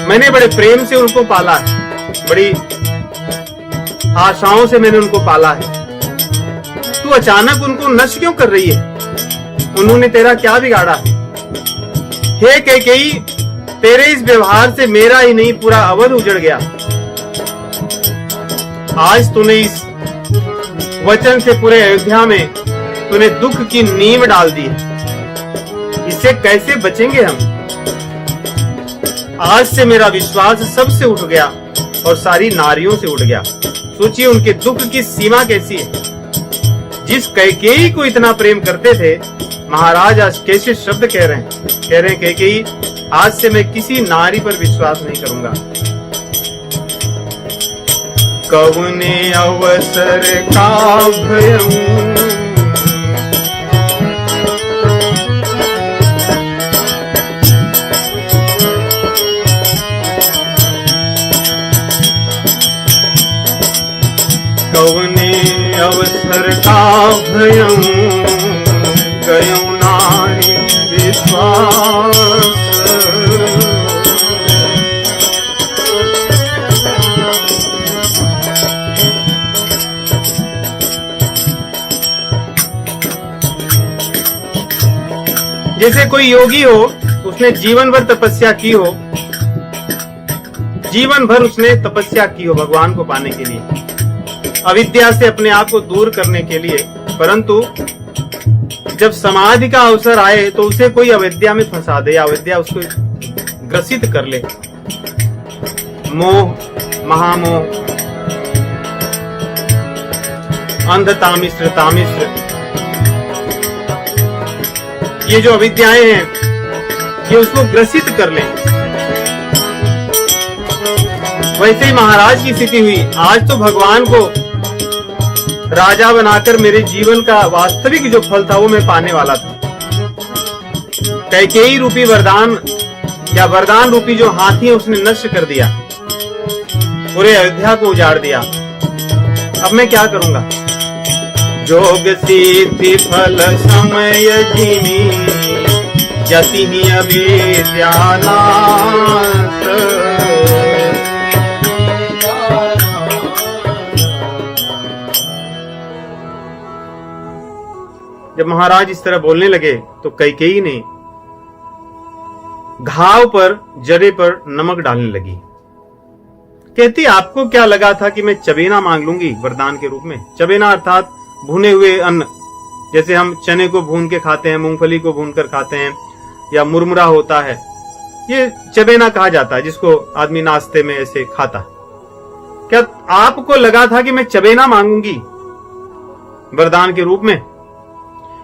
मैंने बड़े प्रेम से उनको पाला है, बड़ी आशाओं से मैंने उनको पाला है, तू अचानक उनको नष्ट क्यों कर रही है? उन्होंने तेरा क्या बिगाड़ा? हे कैकेयी, तेरे इस व्यवहार से मेरा ही नहीं पूरा अवध उजड़ गया। आज तूने इस वचन से पूरे अयोध्या में तूने दुख की नींव डाल दी है, इससे कैसे बचेंगे हम? आज से मेरा विश्वास सबसे उठ गया और सारी नारियों से उठ गया। सोचिए उनके दुख की सीमा कैसी है। जिस कैकेयी को इतना प्रेम करते थे, महाराज आज कैसे शब्द कह रहे हैं कैकेयी, आज से मैं किसी नारी पर विश्वास नहीं करूंगा। कवने अवसर का भयऊ, कवने अवसर का भयऊ, गयऊ नारी विश्वास। जैसे कोई योगी हो, उसने जीवन भर तपस्या की हो, जीवन भर उसने तपस्या की हो भगवान को पाने के लिए, अविद्या से अपने आप को दूर करने के लिए, परंतु जब समाधि का अवसर आए तो उसे कोई अविद्या में फंसा दे, अविद्या उसको ग्रसित कर ले, मोह, महामोह, अंधतामिश्र, तामिश्र, ये जो अविद्याएं हैं ये उसको ग्रसित कर ले। वैसे ही महाराज की स्थिति हुई। आज तो भगवान को राजा बनाकर मेरे जीवन का वास्तविक जो फल था वो मैं पाने वाला था। कैकेयी रूपी वरदान या वरदान रूपी जो हाथी है उसने नष्ट कर दिया, पूरे अयोध्या को उजाड़ दिया। अब मैं क्या करूंगा? जोग सिद्धि फल समय जिमी जति ही अविद्यानाश। जब महाराज इस तरह बोलने लगे तो कैकेयी ने घाव पर, जरे पर नमक डालने लगी। कहती, आपको क्या लगा था कि मैं चबेना मांग लूंगी वरदान के रूप में? चबेना अर्थात भुने हुए अन्न, जैसे हम चने को भून के खाते हैं, मूंगफली को भूनकर खाते हैं, या मुरमुरा होता है, ये चबेना कहा जाता है, जिसको आदमी नाश्ते में ऐसे खाता। क्या आपको लगा था कि मैं चबेना मांगूंगी वरदान के रूप में?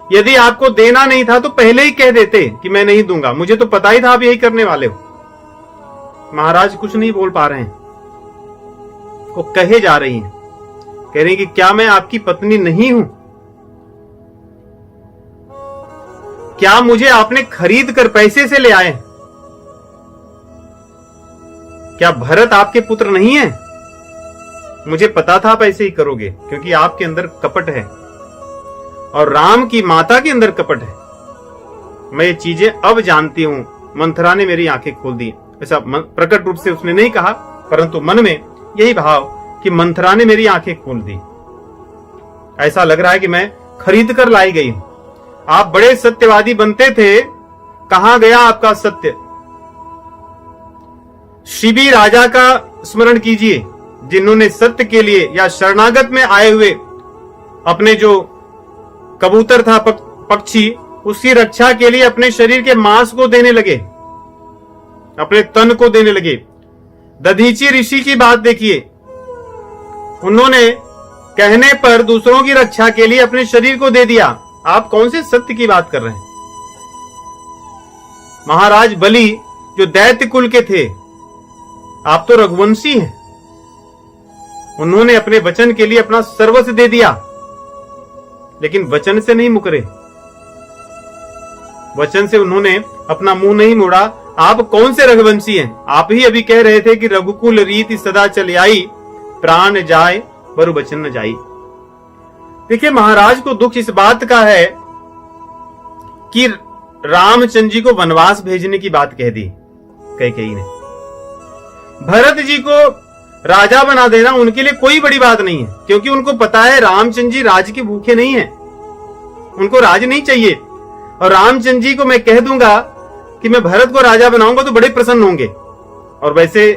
यदि आपको देना नहीं था तो पहले ही कह देते कि मैं नहीं दूंगा, मुझे तो पता ही था आप यही करने वाले हो। महाराज कुछ नहीं बोल पा रहे हैं, वो कहे जा रही हैं, कह रही कि क्या मैं आपकी पत्नी नहीं हूं? क्या मुझे आपने खरीद कर पैसे से ले आए? क्या भरत आपके पुत्र नहीं है? मुझे पता था आप ऐसे ही करोगे, क्योंकि आपके अंदर कपट है और राम की माता के अंदर कपट है। मैं ये चीजें अब जानती हूं। मंथरा ने मेरी आंखें खोल दी। ऐसा प्रकट रूप से उसने नहीं कहा, परंतु मन में यही भाव कि मंथरा ने मेरी आंखें खोल दी। ऐसा लग रहा है कि मैं खरीद कर लाई गई हूं। आप बड़े सत्यवादी बनते थे, कहां गया आपका सत्य? शिबी राजा का स्मरण कीजिए, जिन्होंने सत्य के लिए या शरणागत में आए हुए अपने जो कबूतर था, पक्षी, उसकी रक्षा के लिए अपने शरीर के मांस को देने लगे, अपने तन को देने लगे। दधीची ऋषि की बात देखिए, उन्होंने कहने पर दूसरों की रक्षा के लिए अपने शरीर को दे दिया। आप कौन से सत्य की बात कर रहे हैं? महाराज बलि जो दैत्य कुल के थे, आप तो रघुवंशी हैं। उन्होंने अपने वचन के लिए अपना सर्वस्व दे दिया, लेकिन वचन से नहीं मुकरे, वचन से उन्होंने अपना मुंह नहीं मोड़ा। आप कौन से रघुवंशी हैं? आप ही अभी कह रहे थे कि रघुकुल रीति सदा चली आई, प्राण जाए बरु वचन न जाई। देखिए, महाराज को दुख इस बात का है कि रामचंद्र जी को वनवास भेजने की बात कह दी कैकेयी ने। भरत जी को राजा बना देना उनके लिए कोई बड़ी बात नहीं है, क्योंकि उनको पता है रामचंद्र जी राज के भूखे नहीं हैं, उनको राज नहीं चाहिए। और रामचंद्र जी को मैं कह दूंगा कि मैं भरत को राजा बनाऊंगा तो बड़े प्रसन्न होंगे। और वैसे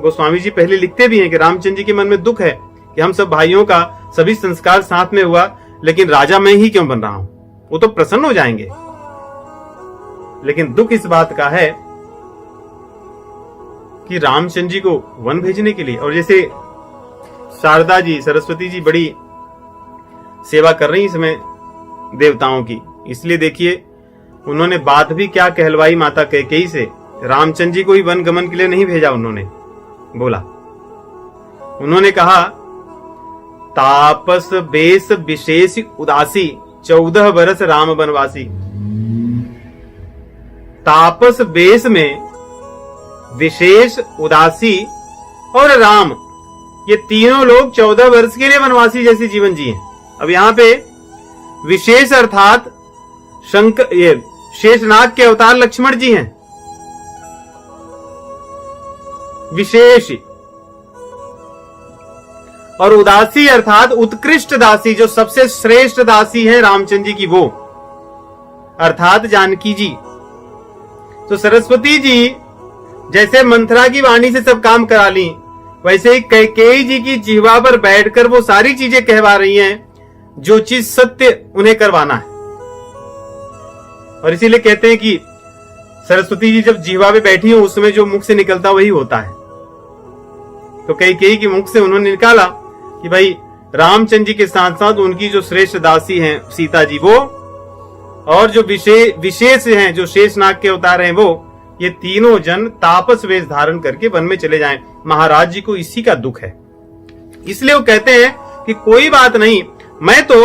गोस्वामी जी पहले लिखते भी हैं कि रामचंद्र जी के मन में दुख है कि हम सब भाइयों का सभी संस्कार साथ में हुआ, लेकिन राजा मैं ही क्यों बन रहा हूं। वो तो प्रसन्न हो जाएंगे, लेकिन दुख इस बात का है कि रामचंद्र जी को वन भेजने के लिए, और जैसे शारदा जी, सरस्वती जी बड़ी सेवा कर रही इसमें देवताओं की, इसलिए देखिए उन्होंने बात भी क्या कहलवाई माता कैकेयी से। रामचंद्र जी को ही वन गमन के लिए नहीं भेजा, उन्होंने बोला, उन्होंने कहा तापस बेस विशेष उदासी 14 बरस राम बनवासी। तापस बेस में विशेष, उदासी और राम, ये तीनों लोग 14 वर्ष के लिए वनवासी जैसे जीवन जिए। अब यहां पे विशेष अर्थात शंकर, ये शेषनाग के अवतार लक्ष्मण जी हैं, विशेष। और उदासी अर्थात उत्कृष्ट दासी, जो सबसे श्रेष्ठ दासी है रामचंद्र जी की, वो अर्थात जानकी जी। तो सरस्वती जी जैसे मंथरा की वाणी से सब काम करा ली, वैसे ही कैकेयी जी की जिह्वा पर बैठकर वो सारी चीजें कहवा रही हैं जो चीज सत्य उन्हें करवाना है। और इसीलिए कहते हैं कि सरस्वती जी जब जिह्वा पे बैठी हो, उसमें जो मुख से निकलता वही होता है। तो कैकेयी के मुख से उन्होंने निकाला कि भाई रामचंद्र जी के साथ साथ उनकी जो श्रेष्ठ दासी हैं सीता जी, वो और जो विशेष हैं जो शेषनाग के अवतार हैं, वो ये तीनों जन तापस वेश धारण करके वन में चले जाएं। महाराज जी को इसी का दुख है, इसलिए वो कहते हैं कि कोई बात नहीं, मैं तो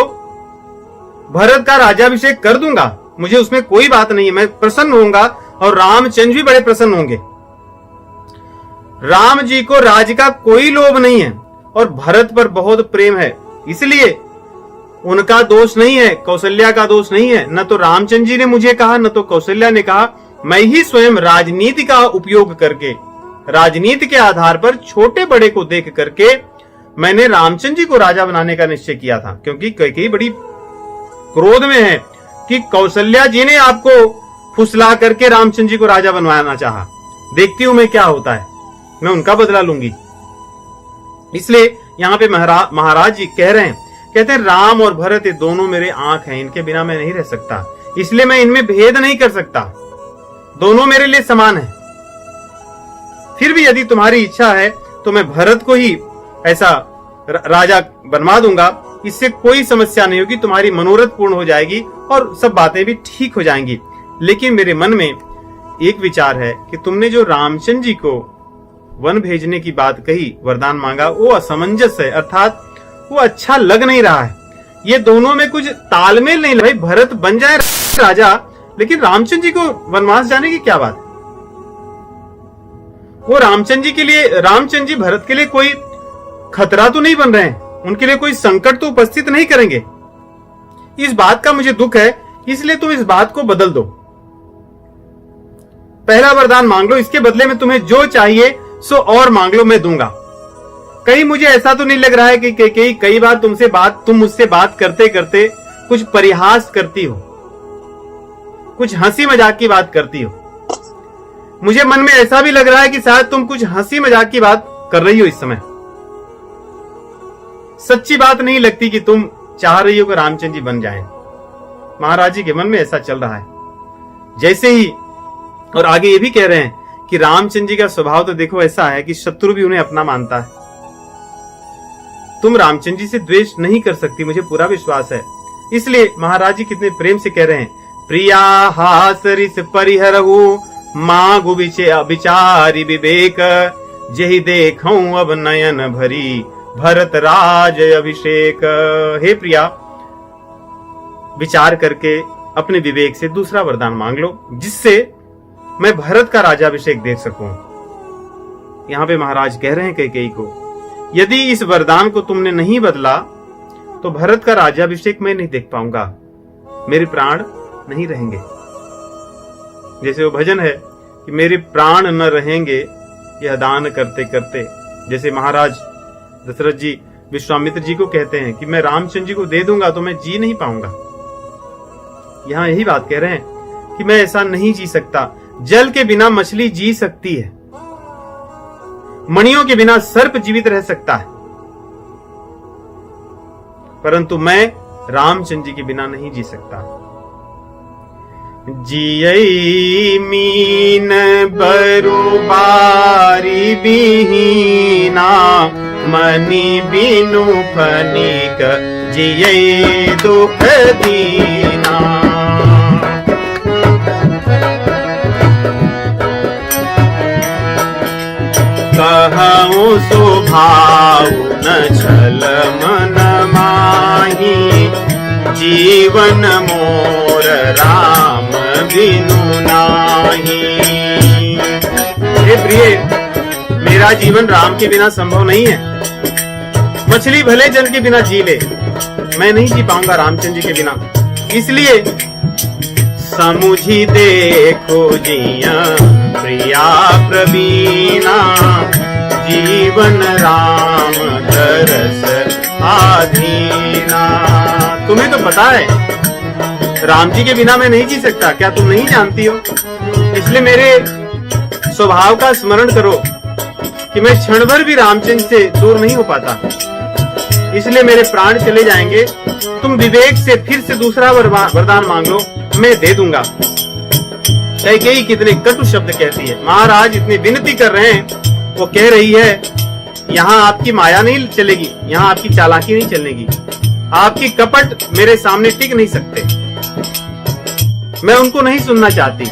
भरत का राज्याभिषेक कर दूंगा, मुझे उसमें कोई बात नहीं है, मैं प्रसन्न होऊंगा और रामचंद्र भी बड़े प्रसन्न होंगे। राम जी को राज्य का कोई लोभ नहीं है और भरत पर बहुत प्रेम है, इसलिए उनका दोष नहीं है, कौशल्या का दोष नहीं है। न तो रामचंद्र जी ने मुझे कहा, न तो कौशल्या ने कहा, मैं ही स्वयं राजनीति का उपयोग करके, राजनीति के आधार पर छोटे बड़े को देख करके मैंने रामचंद्र जी को राजा बनाने का निश्चय किया था। क्योंकि कैकेयी बड़ी क्रोध में है कि कौशल्या जी ने आपको फुसला करके रामचंद्र जी को राजा बनवाना चाहा, देखती हूं मैं क्या होता है, मैं उनका बदला लूंगी। इसलिए यहां पे महाराज जी कह रहे हैं, कहते हैं राम और भरत ये दोनों मेरे आंख हैं, इनके बिना मैं नहीं रह सकता, इसलिए मैं इनमें भेद नहीं कर सकता, दोनों मेरे लिए समान है। फिर भी यदि तुम्हारी इच्छा है तो मैं भरत को ही ऐसा राजा बनवा दूंगा, इससे कोई समस्या नहीं होगी, तुम्हारी मनोरथ पूर्ण हो जाएगी और सब बातें भी ठीक हो जाएंगी। लेकिन मेरे मन में एक विचार है कि तुमने जो रामचंद्र जी को वन भेजने की बात कही, वरदान मांगा, वो असमंजस है, अर्थात वो अच्छा लग नहीं रहा है, ये दोनों में कुछ तालमेल नहीं। भाई भरत बन जाए राजा, लेकिन रामचंद्र जी को वनवास जाने की क्या बात? वो रामचंद्र जी के लिए, रामचंद्र जी भरत के लिए कोई खतरा तो नहीं बन रहे हैं, उनके लिए कोई संकट तो उपस्थित नहीं करेंगे। इस बात का मुझे दुख है, इसलिए तुम इस बात को बदल दो, पहला वरदान मांग लो, इसके बदले में तुम्हें जो चाहिए सो और मांग लो, मैं दूंगा। कहीं मुझे ऐसा तो नहीं लग रहा है कि कई बार तुम मुझसे बात करते करते कुछ परिहास करती हो, कुछ हंसी मजाक की बात करती हो। मुझे मन में ऐसा भी लग रहा है कि शायद तुम कुछ हंसी मजाक की बात कर रही हो इस समय, सच्ची बात नहीं लगती कि तुम चाह रही हो कि रामचंद्र जी बन जाएं। महाराज जी के मन में ऐसा चल रहा है जैसे ही, और आगे ये भी कह रहे हैं कि रामचंद्र जी का स्वभाव तो देखो ऐसा है कि शत्रु भी उन्हें अपना मानता है। तुम रामचंद्र जी से द्वेष नहीं कर सकती, मुझे पूरा विश्वास है। इसलिए महाराज जी कितने प्रेम से कह रहे हैं, प्रिया हासरिस परिहरहु मागु विचारी विवेक, जही देखूं अब नयन भरी भरत राज अभिषेक। हे प्रिया, विचार करके अपने विवेक से दूसरा वरदान मांग लो, जिससे मैं भरत का राजाभिषेक देख सकूं। यहां पे महाराज कह रहे हैं कैकेयी को, यदि इस वरदान को तुमने नहीं बदला तो भरत का राज्याभिषेक मैं नहीं देख पाऊंगा, मेरे प्राण नहीं रहेंगे। जैसे वो भजन है कि मेरे प्राण न रहेंगे यह दान करते करते, जैसे महाराज दशरथ जी विश्वामित्र जी को कहते हैं कि मैं रामचंद्र जी को दे दूंगा तो मैं जी नहीं पाऊंगा। यहां यही बात कह रहे हैं कि मैं ऐसा नहीं जी सकता। जल के बिना मछली जी सकती है, मणियों के बिना सर्प जीवित रह सकता है, परंतु मैं रामचंद्र जी के बिना नहीं जी सकता। जियई मीन बरु बारी बिहीना, मनी बिनु फनिक जियई दुख दीना। कहूँ सुभाव न छल मन माही, जीवन मोर राम बिनु नाही। हे प्रिय, मेरा जीवन राम के बिना संभव नहीं है। मछली भले जल के बिना जी ले, मैं नहीं जी पाऊंगा रामचंद्र जी के बिना। इसलिए समुझी देखो जिया प्रिया प्रवीणा, जीवन राम दरस आधीना। तुम्हें तो पता है राम जी के बिना मैं नहीं जी सकता, क्या तुम नहीं जानती हो? इसलिए मेरे स्वभाव का स्मरण करो कि मैं क्षण भर भी रामचंद्र से दूर नहीं हो पाता, इसलिए मेरे प्राण चले जाएंगे। तुम विवेक से फिर से दूसरा वरदान मांग लो, मैं दे दूंगा। कैकेयी कितने कटु शब्द कहती है। महाराज इतनी विनती कर रहे हैं, वो कह रही है यहाँ आपकी माया नहीं चलेगी, यहाँ आपकी चालाकी नहीं चलेगी, आपकी कपट मेरे सामने टिक नहीं सकते, मैं उनको नहीं सुनना चाहती।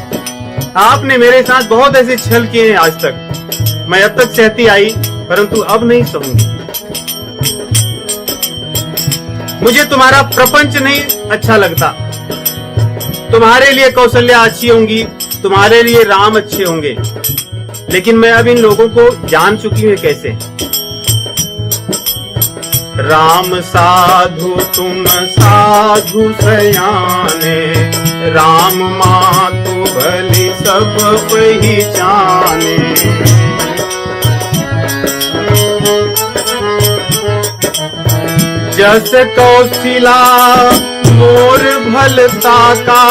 आपने मेरे साथ बहुत ऐसे छल किए हैं आज तक, मैं अब तक सहती आई, परंतु अब नहीं सहूंगी। मुझे तुम्हारा प्रपंच नहीं अच्छा लगता। तुम्हारे लिए कौशल्या अच्छी होंगी, तुम्हारे लिए राम अच्छे होंगे, लेकिन मैं अब इन लोगों को जान चुकी हूं कैसे। राम साधु तुम साधु सयाने, राम मातु भली सब पहिचाने। जस कौशिला मोर भलता का,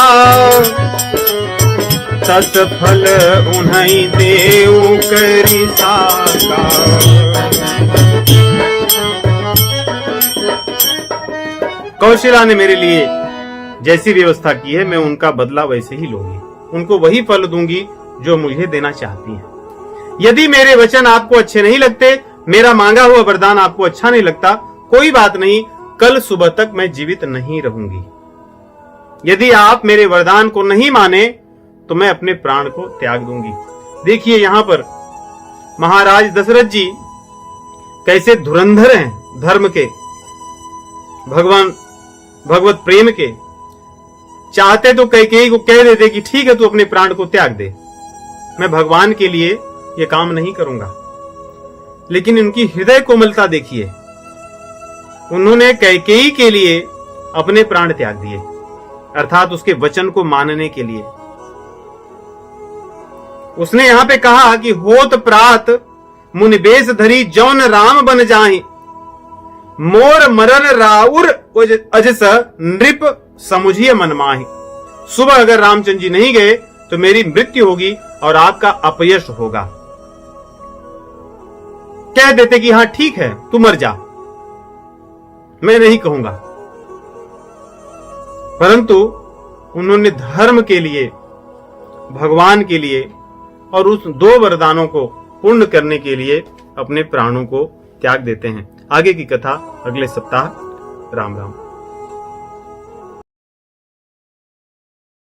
तस फल उन्हीं देव करी साका। कौशिला ने मेरे लिए जैसी व्यवस्था की है, मैं उनका बदला वैसे ही लूंगी, उनको वही फल दूंगी जो मुझे देना चाहती हैं। यदि मेरे वचन आपको अच्छे नहीं लगते, मेरा मांगा हुआ वरदान आपको अच्छा नहीं लगता, कोई बात नहीं, कल सुबह तक मैं जीवित नहीं रहूंगी। यदि आप मेरे वरदान को नहीं माने तो मैं अपने प्राण को त्याग दूंगी। देखिए यहां पर महाराज दशरथ जी कैसे धुरंधर हैं धर्म के, भगवत प्रेम के। चाहते तो कैकेयी को कह देते कि ठीक है तू अपने प्राण को त्याग दे, मैं भगवान के लिए यह काम नहीं करूंगा, लेकिन इनकी हृदय कोमलता देखिए, उन्होंने कैकेयी के लिए अपने प्राण त्याग दिए, अर्थात उसके वचन को मानने के लिए। उसने यहां पे कहा कि होत प्रात मुनि बेश धरी जौन राम बन जाहि, मोर मरण राउर अजस नृप समुझिए मन माहि। सुबह अगर रामचंद्र जी नहीं गए तो मेरी मृत्यु होगी और आपका अपयश होगा। कह देते कि हां ठीक है तू मर जा, मैं नहीं कहूंगा, परंतु उन्होंने धर्म के लिए, भगवान के लिए और उस 2 वरदानों को पूर्ण करने के लिए अपने प्राणों को त्याग देते हैं। आगे की कथा अगले सप्ताह। राम राम।